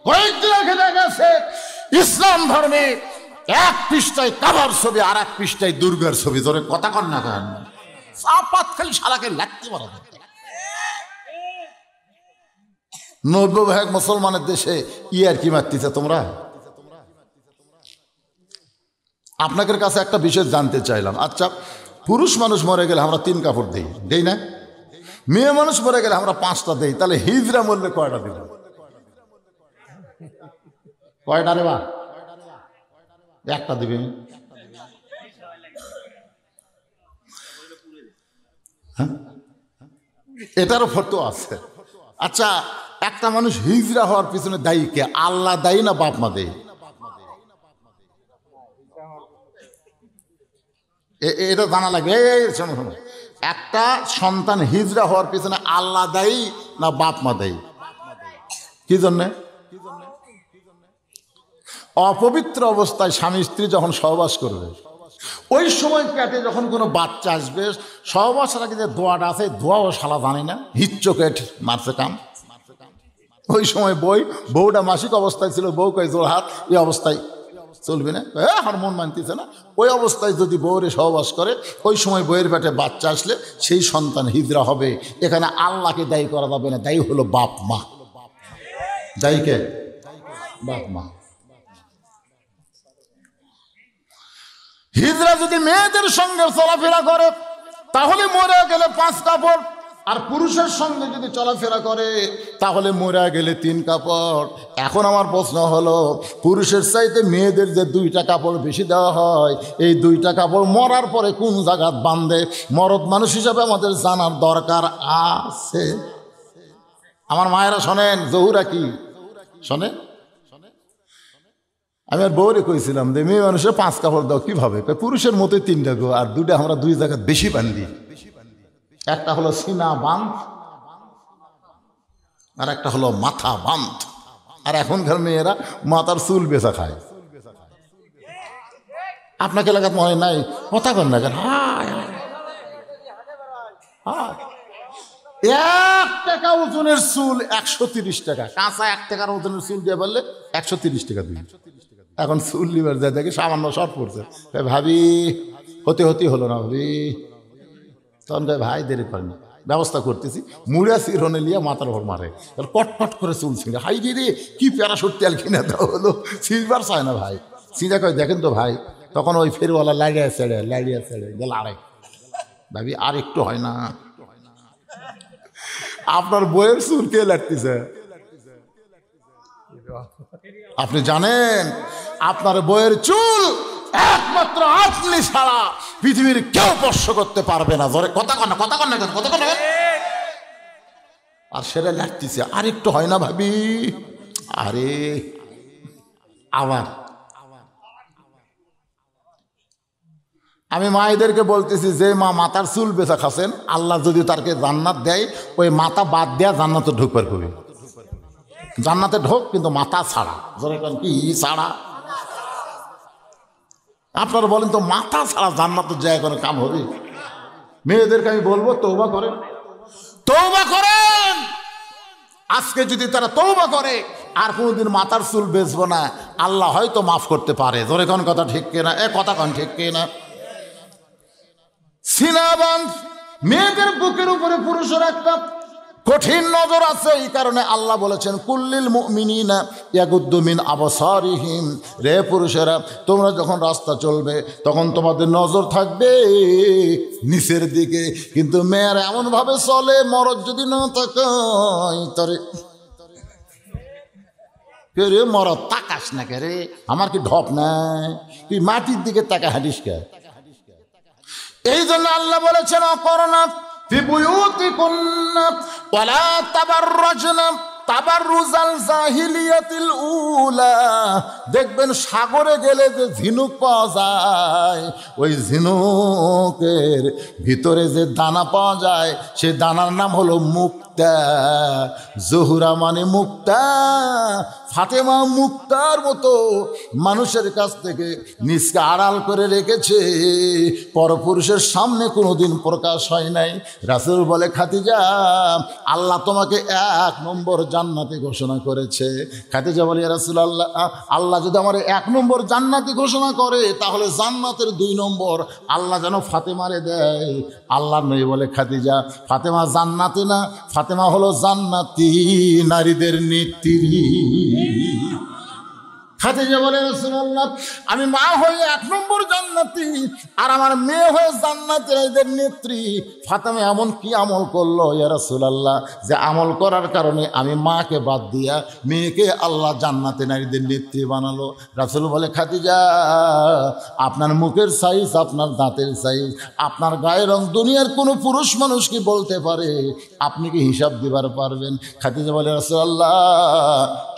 কয়েকদিন আগে দেখা গেছে ইসলাম ধর্মে এক পৃষ্ঠায় কাবার ছবি আর এক পৃষ্ঠায় দুর্গার ছবি। ধরে কথা কন না কেন, চাপাত খালি শালাকে লাগতে পারা। 90% মুসলমানের দেশে আর কি মারতেছে তোমরা? আপনাদের কাছে একটা বিষয় জানতে চাইলাম। আচ্ছা, পুরুষ মানুষ মরে গেলে আমরা 3 কাপড় দেই না? মেয়ে মানুষ মরে গেলে আমরা 5টা দেই, তাহলে হিজড়া মরলে কয়টা দিব? কয়টা রে বা? একটা দিবে। এটারও ফটো আছে। আচ্ছা, একটা মানুষ হিজড়া হওয়ার পিছনে দায়ী কে? আল্লাহ দায়ী না বাপ মা দেয়? এটা জানা লাগবে। শোনো শোনো, একটা সন্তান হিজড়া হওয়ার পিছনে আল্লাহ দায়ী না বাপ মা দায়ী? কি জন্যে? অপবিত্র অবস্থায় স্বামী স্ত্রী যখন সহবাস করবে, ওই সময় পেটে যখন কোনো বাচ্চা আসবে, সহবাসের আগে যে দোয়াটা আছে, দোয়াও শালা জানি না, হিচ্চকেট মারছে কাম। ওই সময় বউটা মাসিক অবস্থায় ছিল, বউ কয় জোর হাত, এই অবস্থায় চলবে না, হরমোন মানতেছে না। ওই অবস্থায় যদি বউরে সহবাস করে, ওই সময় বউয়ের পেটে বাচ্চা আসলে সেই সন্তান হিজড়া হবে। এখানে আল্লাহকে দায়ী করা যাবে না, দায়ী হলো বাপ মা। দায়ী কে? বাপ মা। হিজড়া যদি মেয়েদের সঙ্গে চলাফেরা করে তাহলে মরে গেলে 5 কাপড়, আর পুরুষের সঙ্গে যদি চলাফেরা করে তাহলে মরে গেলে 3 কাপড়। এখন আমার প্রশ্ন হলো, পুরুষের চাইতে মেয়েদের যে 2টা কাপড় বেশি দেওয়া হয়, এই 2টা কাপড় মরার পরে কোন জায়গা বাঁধে? মরদ মানুষ হিসাবে আমাদের জানার দরকার আছে। আমার মায়েরা শোনেন, জহুরা কি শোনে? আমি আর বউরে কইছিলাম যে মেয়ে মানুষের 5 কাপড় দাও কিভাবে? পুরুষের মতোই 3টা গো, আর 2টা আমরা 2 জায়গায় বেশি বান্ধি। একটা হলো সিনা বাঁধ, আর একটা হলো মাথা বাঁধ। আর এখনকার মেয়েরা মাথার চুল বেচা খায়। আপনাকে লাগাত মনে নাই? কথা কন না কেন? 1 টাকা ওজনের চুল 130 টাকা, কাঁচা 1 টাকার ওজনের চুল দিয়ে বললে 130 টাকা দিই। এখন চুল লিবার যায় দেখে সামান্য শর্ট পড়ছে, ভাবি হতে হলো না ভাবি। তখন ভাই দেরি করেন, ব্যবস্থা করতেছি। মুড়া চিরনে লিয়া মাথার ওপর মারে, পটপট করে চুল ছিঁড়ে। হাই রে, কি প্যারাশুট তেল কিনে দেওয়া হলো, ছিঁড়বার চায় না ভাই। চিন্তা করে দেখেন তো ভাই, তখন ওই ফেরওয়ালা লাইড়িয়া ছেড়ে গেল আরে ভাবি, আর একটু হয় না? আপনার বইয়ের চুল কে লাটতেছে? আপনি জানেন আপনার বইয়ের চুল একমাত্র আপনি ছাড়া পৃথিবীর কেউ স্পর্শ করতে পারবে না। ধরে কথা কন না, কথা কন না, কথা কন না। আর সেটা লাগতেছে, আর একটু হয় না ভাবি? আরে আবার আমি মায়েদেরকে বলতেছি, যে মা মাথার চুল বেচা খাচ্ছেন, আল্লাহ যদি তারকে জান্নাত দেয়, ওই মাথা বাদ দেয়া জান্নাতে ঢুকবার করবে। জান্নাতে ঢোক, কিন্তু মাথা ছাড়া। যেরকম কি ছাড়া? আপনারা বলেন তো, মাথা ছাড়া জান্নাতের জায়গায় কোনো কাম হবে? মেয়েদেরকে আমি বলবো, তওবা করেন, তওবা করেন। আজকে যদি তারা তওবা করে, আর কোনোদিন মাথার চুল বেচবো না, আল্লাহ হয়তো মাফ করতে পারে। ধরে কোন কথা ঠিক কিনা? কথা কোন ঠিক কিনা? সিনাবান মেয়েদের বুকের উপরে পুরুষের একটা কঠিন নজর আছে। এই কারণে আল্লাহ বলেছেন, কুল্লিল মুমিনিনা ইয়াগুদ্দু মিন আবসারিহিম। রে পুরুষেরা, তোমরা যখন রাস্তা চলবে তখন তোমাদের নজর থাকবে নিচের দিকে, কিন্তু মেয়েরা এমনভাবে চলে, মরদ যদি না তাকায় তারে। কে রে মরদ, তাকাস না কে রে? আমার কি ঢপ নাই? তুই মাটির দিকে তাকা হাঁটিস কে? এই জন্য আল্লাহ বলেছেন, অকরনা ফি বুয়ুতিকুন্না ওয়ালা তাবাররাজনা তাবাররুজাল জাহিলিয়াতিল উলা। দেখবেন সাগরে গেলে যে ঝিনুক পাওয়া যায়, ওই ঝিনুকের ভিতরে যে দানা পাওয়া যায়, সে দানার নাম হলো মুক্তা। জহুরা মানে মুক্তা। ফাতেমা মুক্তার মতো মানুষের কাছ থেকে নিজকে আড়াল করে রেখেছে, পরপুরুষের সামনে কোনোদিন প্রকাশ হয় নাই। রাসূল বলে, খাদিজা, আল্লাহ তোমাকে 1 নম্বর জান্নাতি ঘোষণা করেছে। খাদিজা বলে, ইয়া রাসূলুল্লাহ, আল্লাহ যদি আমার 1 নম্বর জান্নাতি ঘোষণা করে, তাহলে জান্নাতের 2 নম্বর আল্লাহ যেন ফাতেমারে দেয়। আল্লাহর নবী বলে, খাদিজা, ফাতেমা জান্নাতি না, ফাতেমা হলো জান্নাতি নারীদের নেত্রী। খাদিজা বলে, রাসূলুল্লাহ, আমি মা হয়ে 1 নম্বর জান্নাতি, আর আমার মেয়ে হয়ে জান্নাতের এদের নেত্রী। ফাতেমা এমন কি আমল করলো ইয়া রাসূলুল্লাহ, যে আমল করার কারণে আমি মাকে বাদ দিয়া মেয়েকে আল্লাহ জান্নাতে নারীদের নেত্রী বানালো? রাসূল বলে, খাদিজা, আপনার মুখের সাইজ, আপনার দাঁতের সাইজ, আপনার গায়ের রং দুনিয়ার কোনো পুরুষ মানুষ কি বলতে পারে? আপনি কি হিসাব দিবার পারবেন? খাদিজা বলে, রাসূলুল্লাহ,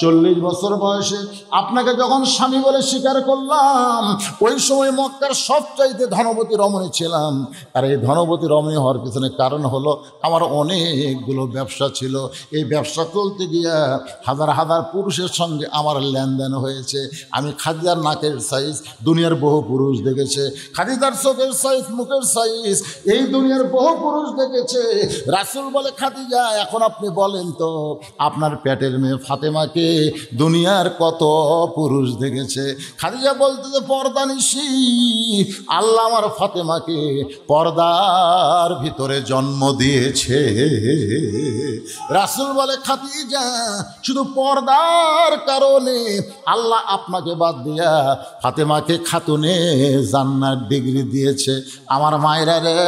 40 বছর বয়সে আপনাকে যখন স্বামী বলে স্বীকার করলাম, ওই সময় মক্কার সবচাইতে ধনবতী রমণী ছিলাম। আর এই ধনবতী রমণী হওয়ার পিছনে কারণ হলো, আমার অনেকগুলো ব্যবসা ছিল। এই ব্যবসা চলতে গিয়া হাজার হাজার পুরুষের সঙ্গে আমার লেনদেন হয়েছে। আমি খাদিজার নাকের সাইজ দুনিয়ার বহু পুরুষ দেখেছে, খাদিজার চোখের সাইজ, মুখের সাইজ এই দুনিয়ার বহু পুরুষ দেখেছে। রাসূল বলে, খাদিজা, এখন আপনি বলেন তো, আপনার পেটের মেয়ে ফাতেমাকে দুনিয়ার কত পুরুষ দেখেছে? খাদিজা বলতে, যে পর্দানিশী, আল্লাহ আমার ফাতেমাকে পর্দার ভিতরে জন্ম দিয়েছে। রাসূল বলে, খাদিজা, শুধু পর্দার কারণে আল্লাহ আপনাকে বাদ দিয়া ফাতেমাকে খাতুনে জান্নাত ডিগ্রি দিয়েছে। আমার মায়েরা রে,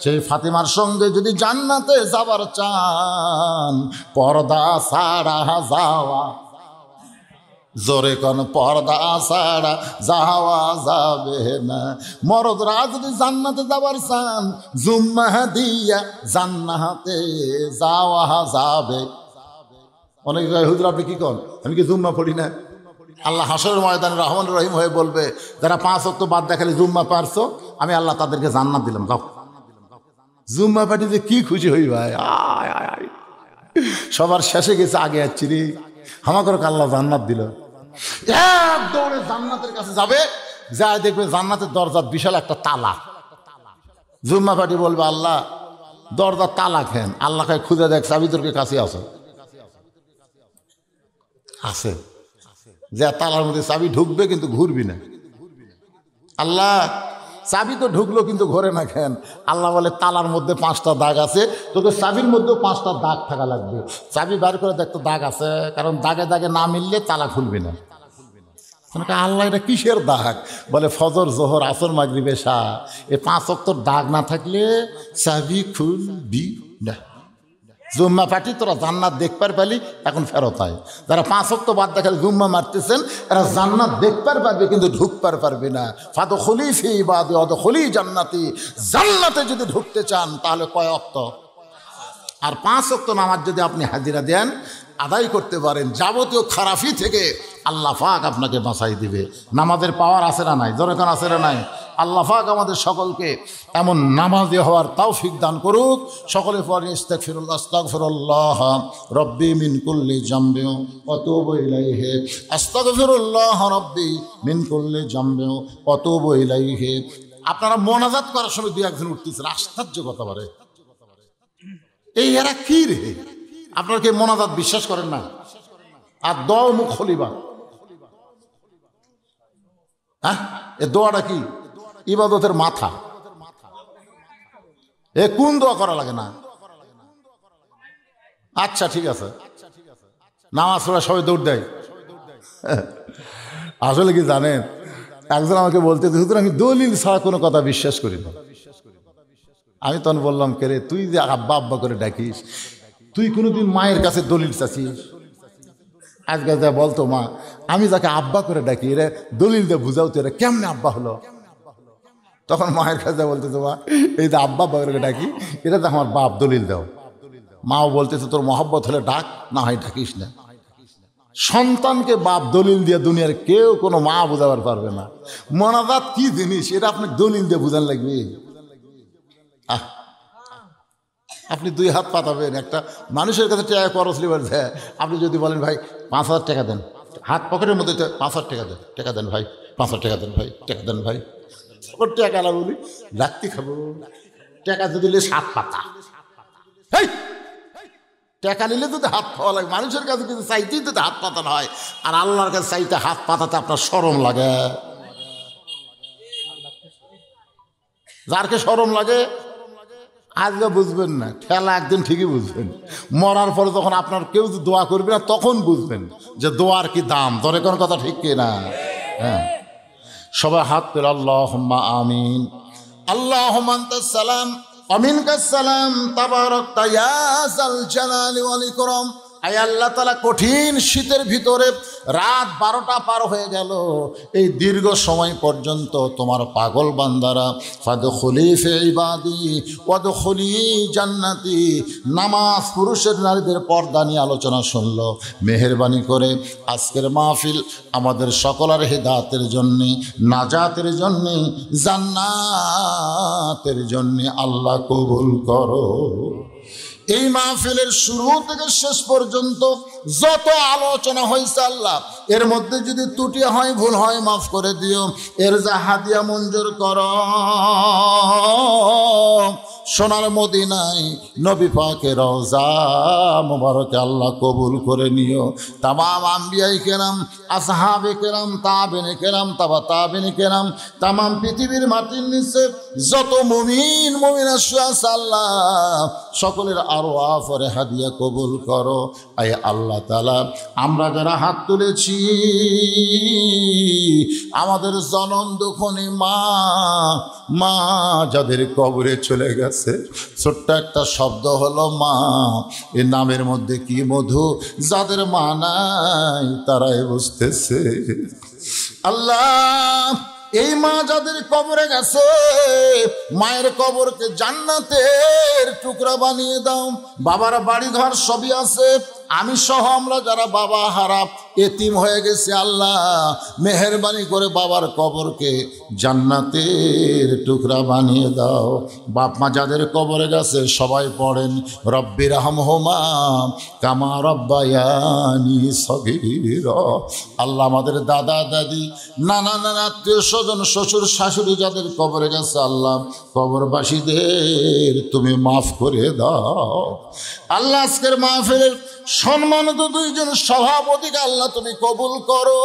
সেই ফাতেমার সঙ্গে যদি জান্নাতে যাবার চান, পর্দা ছাড়া যাওয়া, জোরে কোন পর্দা ছাড়া যাওয়া যাবে না। মরদরা যদি জান্নাতে যাবার চান, জুম্মা দিয়া জান্নাতে যাওয়া যাবে। অনেক হুজুর, আপনি কি কন? আমি কি জুম্মা পড়ি না? আল্লাহ হাসরের ময়দানে রহমান রহিম হয়ে বলবে, যারা 5 ওয়াক্ত বাদ দেখালে জুম্মা পারছো, আমি আল্লাহ তাদেরকে জান্নাত দিলাম। যাও। জুম্মা পাটি যে কি খুশি হই ভাই! সবার শেষে গেছে, আগে যাচ্ছি রে, আমাকে আল্লাহ জান্নাত দিল। এক দৌড়ে জান্নাতের কাছে যাবে, যায় দেখবে জান্নাতের দরজার বিশাল একটা তালা। জুম্মা পাটি বলবে, আল্লাহ, দরজার তালা খেন। আল্লাহ খায় খুঁজে দেখ, চাবি তোর কাছে আছে? আছে। যে তালার মধ্যে চাবি ঢুকবে, কিন্তু ঘুরবি না। আল্লাহ, চাবি তো ঢুকলো, কিন্তু ঘোরে না কেন? আল্লাহ বলে, তালার মধ্যে 5টা দাগ আছে, তোকে চাবির মধ্যেও 5টা দাগ থাকা লাগবে। চাবি বার করে দেখতো দাগ আছে, কারণ দাগে দাগে না মিললে তালা খুলবি না। আল্লাহ, এটা কিসের দাগ? বলে, ফজর, জোহর, আসর, মাগরিব, এশা, এই 5 ওয়াক্তের দাগ না থাকলে চাবি খুলবি না। জুম্মা পাটি, তোরা জান্নাত দেখবার পেলি, এখন ফেরত আয়। যারা 5 ওয়াক্ত বাদ দেখালে জুম্মা মারতেছেন, এরা জান্নাত দেখবার পারবে, কিন্তু ঢুকবার পারবে না। ফাদখুলি ফি ইবাদি ওয়াদখুলি জান্নাতি। জান্নাতে যদি ঢুকতে চান, তাহলে কয় ওয়াক্ত? আর 5 ওয়াক্ত নামাজ যদি আপনি হাজিরা দেন, আদায় করতে পারেন, যাবতীয় খারাপি থেকে আল্লাহ পাক আপনাকে বাঁচাই দিবে। নামাজের পাওয়ার আছে না নাই? যখন আছে না নাই? আল্লাহ পাক আমাদের সকলকে এমন নামাজি হওয়ার তৌফিক দান করুক। সকলে পড়েন আস্তাগফিরুল্লাহ আস্তাগফিরুল্লাহ রব্বি মিন কুল্লি জামবি ওয়া তুবু ইলাইহি, আস্তাগফিরুল্লাহ রব্বি মিন কুল্লি জামবি ওয়া তুবু ইলাইহি। আপনারা মোনাজাত করার সময় দুই একজন উঠতেছেন, আশ্চর্য কথা বলে, এই এরা কি রে? আপনারা কি মোনাজাত বিশ্বাস করেন না? আর দোয়া মুখ খলিবা, হ্যাঁ, এ দোয়াটা কি? ইবাদতের মাথা। এ কোন দোয়া করা লাগে না? আচ্ছা ঠিক আছে, নামাজ পড়া সবাই দৌড় দেয়। আসলে কি জানেন, একজন আমাকে বলতে, হুজুর আমি দলিল ছাড়া কোনো কথা বিশ্বাস করি না। আমি তখন বললাম, কে রে, তুই যে আব্বা আব্বা করে ডাকিস, তুই কোনোদিন মায়ের কাছে দলিল চাচ্ছিস? আজকে যা বলতো, মা আমি যাকে আব্বা করে ডাকি, এরা দলিল দিয়ে বুঝাও তো, এরা কেমনে আব্বা হলো? তখন মায়ের কাছে বলতেছে, মা এই যে আব্বা আব্বা করে ডাকি, এটা তো আমার বাপ, দলিল দাও। মাও বলতেছে, তোর মহব্বত হলে ডাক, না হয় ডাকিস না। সন্তানকে বাপ দলিল দিয়ে দুনিয়ার কেউ কোনো মা বোঝাবার পারবে না। মোনাজাত কি জিনিস, এটা আপনি দলিল দিয়ে বুঝান লাগবে। আপনি 2 হাত পাতাবেন, একটা মানুষের কাছে টাকা খরচ লিবার দেয়। আপনি যদি বলেন, ভাই 5,000 টাকা দেন, হাত পকেটের মধ্যে 5,000 টাকা দেন, টাকা দেন ভাই, 5,000 টাকা দেন ভাই, টাকা দেন ভাই, টাকা না বলি রাত্রি খাবো। টাকা যদি নিলে 7 পাতা, টাকা নিলে যদি হাত পাওয়া লাগে, মানুষের কাছে কিন্তু চাইতেই যদি হাত পাতানো হয়, আর আল্লাহর কাছে চাইতে হাত পাতাতে আপনার শরম লাগে। যারকে শরম লাগে আজকে বুঝবেন না, খেলা একদিন ঠিকই বুঝবেন। মরার পরে যখন আপনার কেউ দোয়া করবে না, তখন বুঝবেন যে দোয়ার কি দাম। ধরে কোন কথা ঠিক কিনা? হ্যাঁ, সবাই হাত তুলে আল্লাহুম্মা আমিন। আল্লাহুম্মা আনতাস সালাম ওয়া মিনকাস সালাম তাবারাকতা ইয়া যাল জালালি ওয়াল ইকরাম। আয় আল্লাহ তাআলা, কঠিন শীতের ভিতরে রাত 12টা পার হয়ে গেল, এই দীর্ঘ সময় পর্যন্ত তোমার পাগল বান্দারা ফাদখুলি ফি ইবাদি ওয়াদখুলি জান্নাতি, নামাজ পুরুষের নারীদের পর্দা নিয়ে আলোচনা শুনলো। মেহেরবানি করে আজকের মাহফিল আমাদের সকলের হেদায়েতের জন্যে, নাজাতের জন্যে, জান্নাতের জন্যে আল্লাহ কবুল করো। এই মাহফিলের শুরু থেকে শেষ পর্যন্ত যত আলোচনা হয়েছে, আল্লাহ এর মধ্যে যদি ত্রুটি হয়, ভুল হয়, মাফ করে দিও। এর যা হাদিয়া মঞ্জুর করো। সোনার মদিনায় নবী পাকের রওজা মুবারকে আল্লাহ কবুল করে নিও। তামাম আম্বিয়ায়ে কেরাম, আসহাবে কেরাম, তাবেনে কেরাম, তাবা তাবেনে কেরাম, তামাম পৃথিবীর মাটির নিচে যত মুমিন মুমিনা আছে, আল্লাহ সকলের আরওয়াহ পরে হাদিয়া কবুল করো। আয় আল্লাহ তাআলা, আমরা যারা হাত তুলেছি, আমাদের জনম দুঃখনী মা যাদের কবরে চলে গেছে, ছোট্ট একটা শব্দ হলো মা। এ নামের মধ্যে কি মধু, যাদের মা নাই তারাই বুঝতেছে। আল্লাহ, এই মা যাদের কবরে গেছে, মায়ের কবরকে জান্নাতের টুকরা বানিয়ে দাও। বাবার বাড়ি ঘর সবই আছে, আমি সহ আমরা যারা বাবা হারা এতিম হয়ে গেছে, আল্লাহ মেহেরবানি করে বাবার কবরকে জান্নাতের টুকরা বানিয়ে দাও। বাপ মা যাদের কবরে গেছে সবাই পড়েন রব্বির রহমহুমা কামা রব্বায়ানি সগীরা। আল্লাহ আমাদের দাদা দাদি, নানা নানা আত্মীয় স্বজন, শ্বশুর শাশুড়ি যাদের কবরে গেছে, আল্লাহ কবরবাসীদের তুমি মাফ করে দাও। আল্লাহ আজকের মাহফিলের সম্মানিত 2 জন সভাপতিকে আল্লাহ তুমি কবুল করো।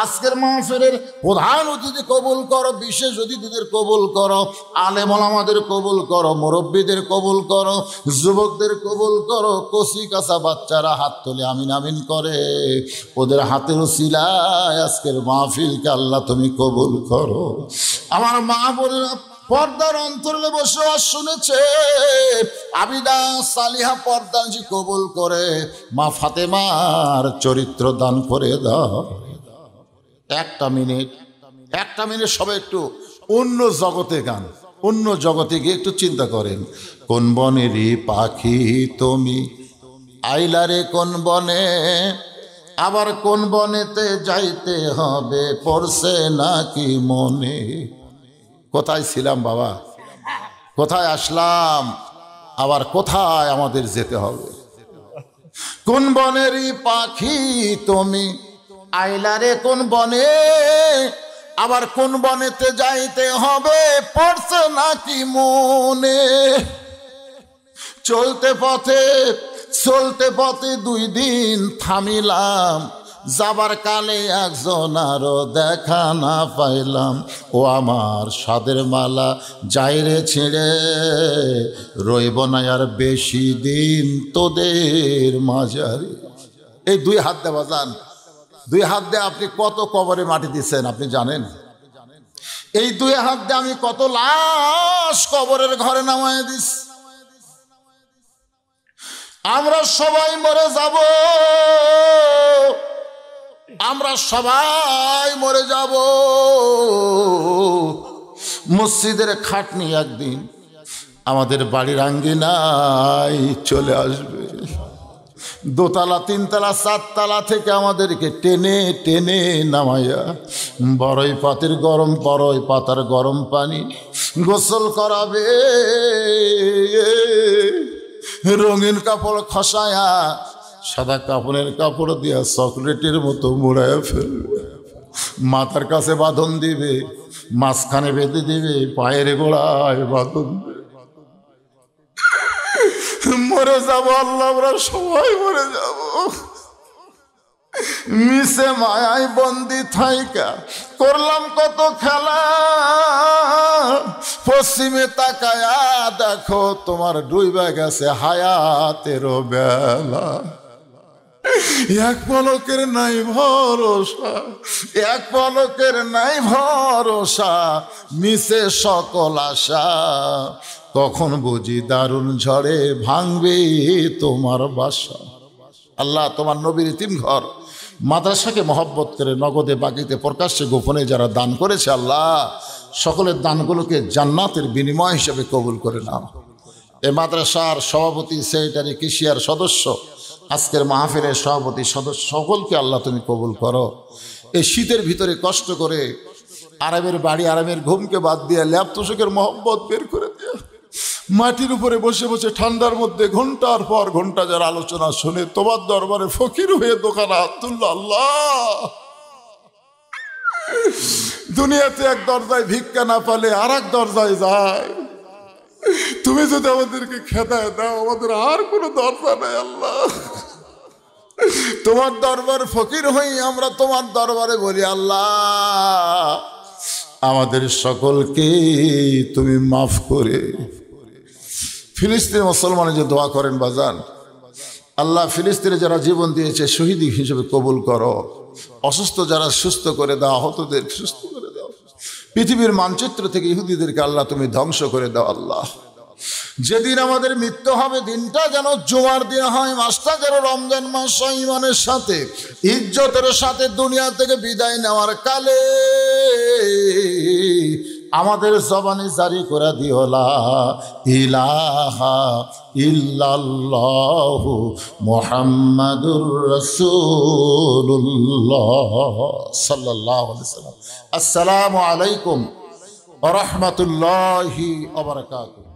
আজকের মাহফিলের প্রধান অতিথি কবুল করো, বিশেষ অতিথিদের কবুল করো, আলেম ওলামাদের কবুল করো, মুরব্বীদের কবুল করো, যুবকদের কবুল করো। কচি কাঁচা বাচ্চারা হাত তোলে আমিন আমিন করে, ওদের হাতের উসিলায় আজকের মাহফিলকে আল্লাহ তুমি কবুল করো। আমার মা বোনেরা পর্দার অন্তরে বসে শুনেছে, আবিদা সালিহা পর্দাজি কবুল করে, মা ফাতেমার চরিত্র দান করে দাও। একটা মিনিট সবাই একটু অন্য জগতে গান, অন্য জগতে গিয়ে একটু চিন্তা করেন। কোন বনেরই পাখি তুমি, আইলারে কোন বনে, আবার কোন বনেতে যাইতে হবে, পড়ছে নাকি মনে। কোথায় ছিলাম বাবা, কোথায় আসলাম, আবার কোথায় আমাদের যেতে হবে। কোন বনেরই পাখি তুমি, আইলারে কোন বনে, আবার কোন বনেতে যাইতে হবে, পড়ছে নাকি মনে। চলতে পথে 2 দিন থামিলাম, যাবার কালে একজন আরো দেখা না পাইলাম। ও আমার সাদের মালা যাইরে ছিঁড়ে, রইব না আর বেশি দিন তোদের মাঝারে। এই 2 হাত দেওয়া যান, 2 হাত দিয়ে আপনি কত কবরে মাটি দিচ্ছেন আপনি জানেন? এই 2 হাত দিয়ে আমি কত লাশ কবরের ঘরে নামায় দিস। আমরা সবাই মরে যাব, আমরা সবাই মরে যাব। মসজিদের খাটনি একদিন আমাদের বাড়ির আঙ্গিনায় চলে আসবে। 2 তলা 3 তলা 4 তলা থেকে আমাদেরকে টেনে টেনে নামাইয়া বড়ই পাতার গরম পানি গোসল করাবে, রঙিন কাপড় খসায়া সাদা কাপড়ের কাপড় দিয়া চকলেটের মতো মুড়াইয়া ফেলবে, মাথার কাছে বাঁধন দিবে, মাঝখানে বেঁধে দিবে, পায়ের গোড়ায় বাঁধন দিবে। মরে যাব আল্লাহ, আমরা সবাই মরে যাব। মিশে মায়ায় বন্দি থাইকা করলাম কত খেলা, পশ্চিমে তাকায়া দেখো তোমার ডুইবা গেছে হায়াতেরও বেলা। এক পলকের নাই ভরসা, এক পলকের নাই ভরসা, মিশে সকল আশা, কখন বুঝি দারুণ ঝড়ে ভাঙবে তোমার বাসা। আল্লাহ তোমার নবীর ইতিমঘর মাদ্রাসাকে মহব্বত করে নগদে বাকিতে প্রকাশ্যে গোপনে যারা দান করেছে, আল্লাহ সকলের দানগুলোকে জান্নাতের বিনিময় হিসেবে কবুল করে নাও। এই মাদ্রাসার সভাপতি, সেক্রেটারি, কেশিয়ার সদস্য, আজকের মাহফিলের সভাপতি সদস্য, সকলকে আল্লাহ তুমি কবুল করো। এই শীতের ভিতরে কষ্ট করে আরামের বাড়ি, আরামের ঘুমকে বাদ দিয়ে ল্যাপ তোষকের মহব্বত বের করে দিয়ে মাটির উপরে বসে বসে ঠান্ডার মধ্যে ঘন্টার পর ঘন্টা যারা আলোচনা শুনে তোমার দরবারে ফকির হয়ে দোকানে আব্দুল্লাহ, আল্লাহ দুনিয়াতে এক দরজায় ভিক্ষা না পালে আর এক দরজায় যায়। তুমি যদি আমাদেরকে খেদায় দাও, আমাদের আর কোনো দরজা নাই। আল্লাহ তোমার দরবার ফকির হই আমরা তোমার দরবারে বলি, আল্লাহ আমাদের সকলকে তুমি মাফ করে। ফিলিস্তিনের মুসলমানে যে দোয়া করেন বাজান, আল্লাহ ফিলিস্তিনে যারা জীবন দিয়েছে শহীদ হিসেবে কবুল করো, অসুস্থ যারা সুস্থ করে দাও, আহতদের সুস্থ করে দাও, পৃথিবীর মানচিত্র থেকে ইহুদিদেরকে আল্লাহ তুমি ধ্বংস করে দাও। আল্লাহ যেদিন আমাদের মৃত্যু হবে দিনটা যেন জুমার দিন হয়, মাসটা যেন রমজান মাস হয়, ইমানের সাথে ইজ্জতের সাথে দুনিয়া থেকে বিদায় নেওয়ার কালে আমাদের জবানে জারি করে দিও লা ইলাহা ইল্লাল্লাহু মুহাম্মাদুর রাসূলুল্লাহ সাল্লাল্লাহু আলাইহি ওয়াসাল্লাম। আসসালামু আলাইকুম ওয়া রাহমাতুল্লাহি ওয়া বারাকাতুহু।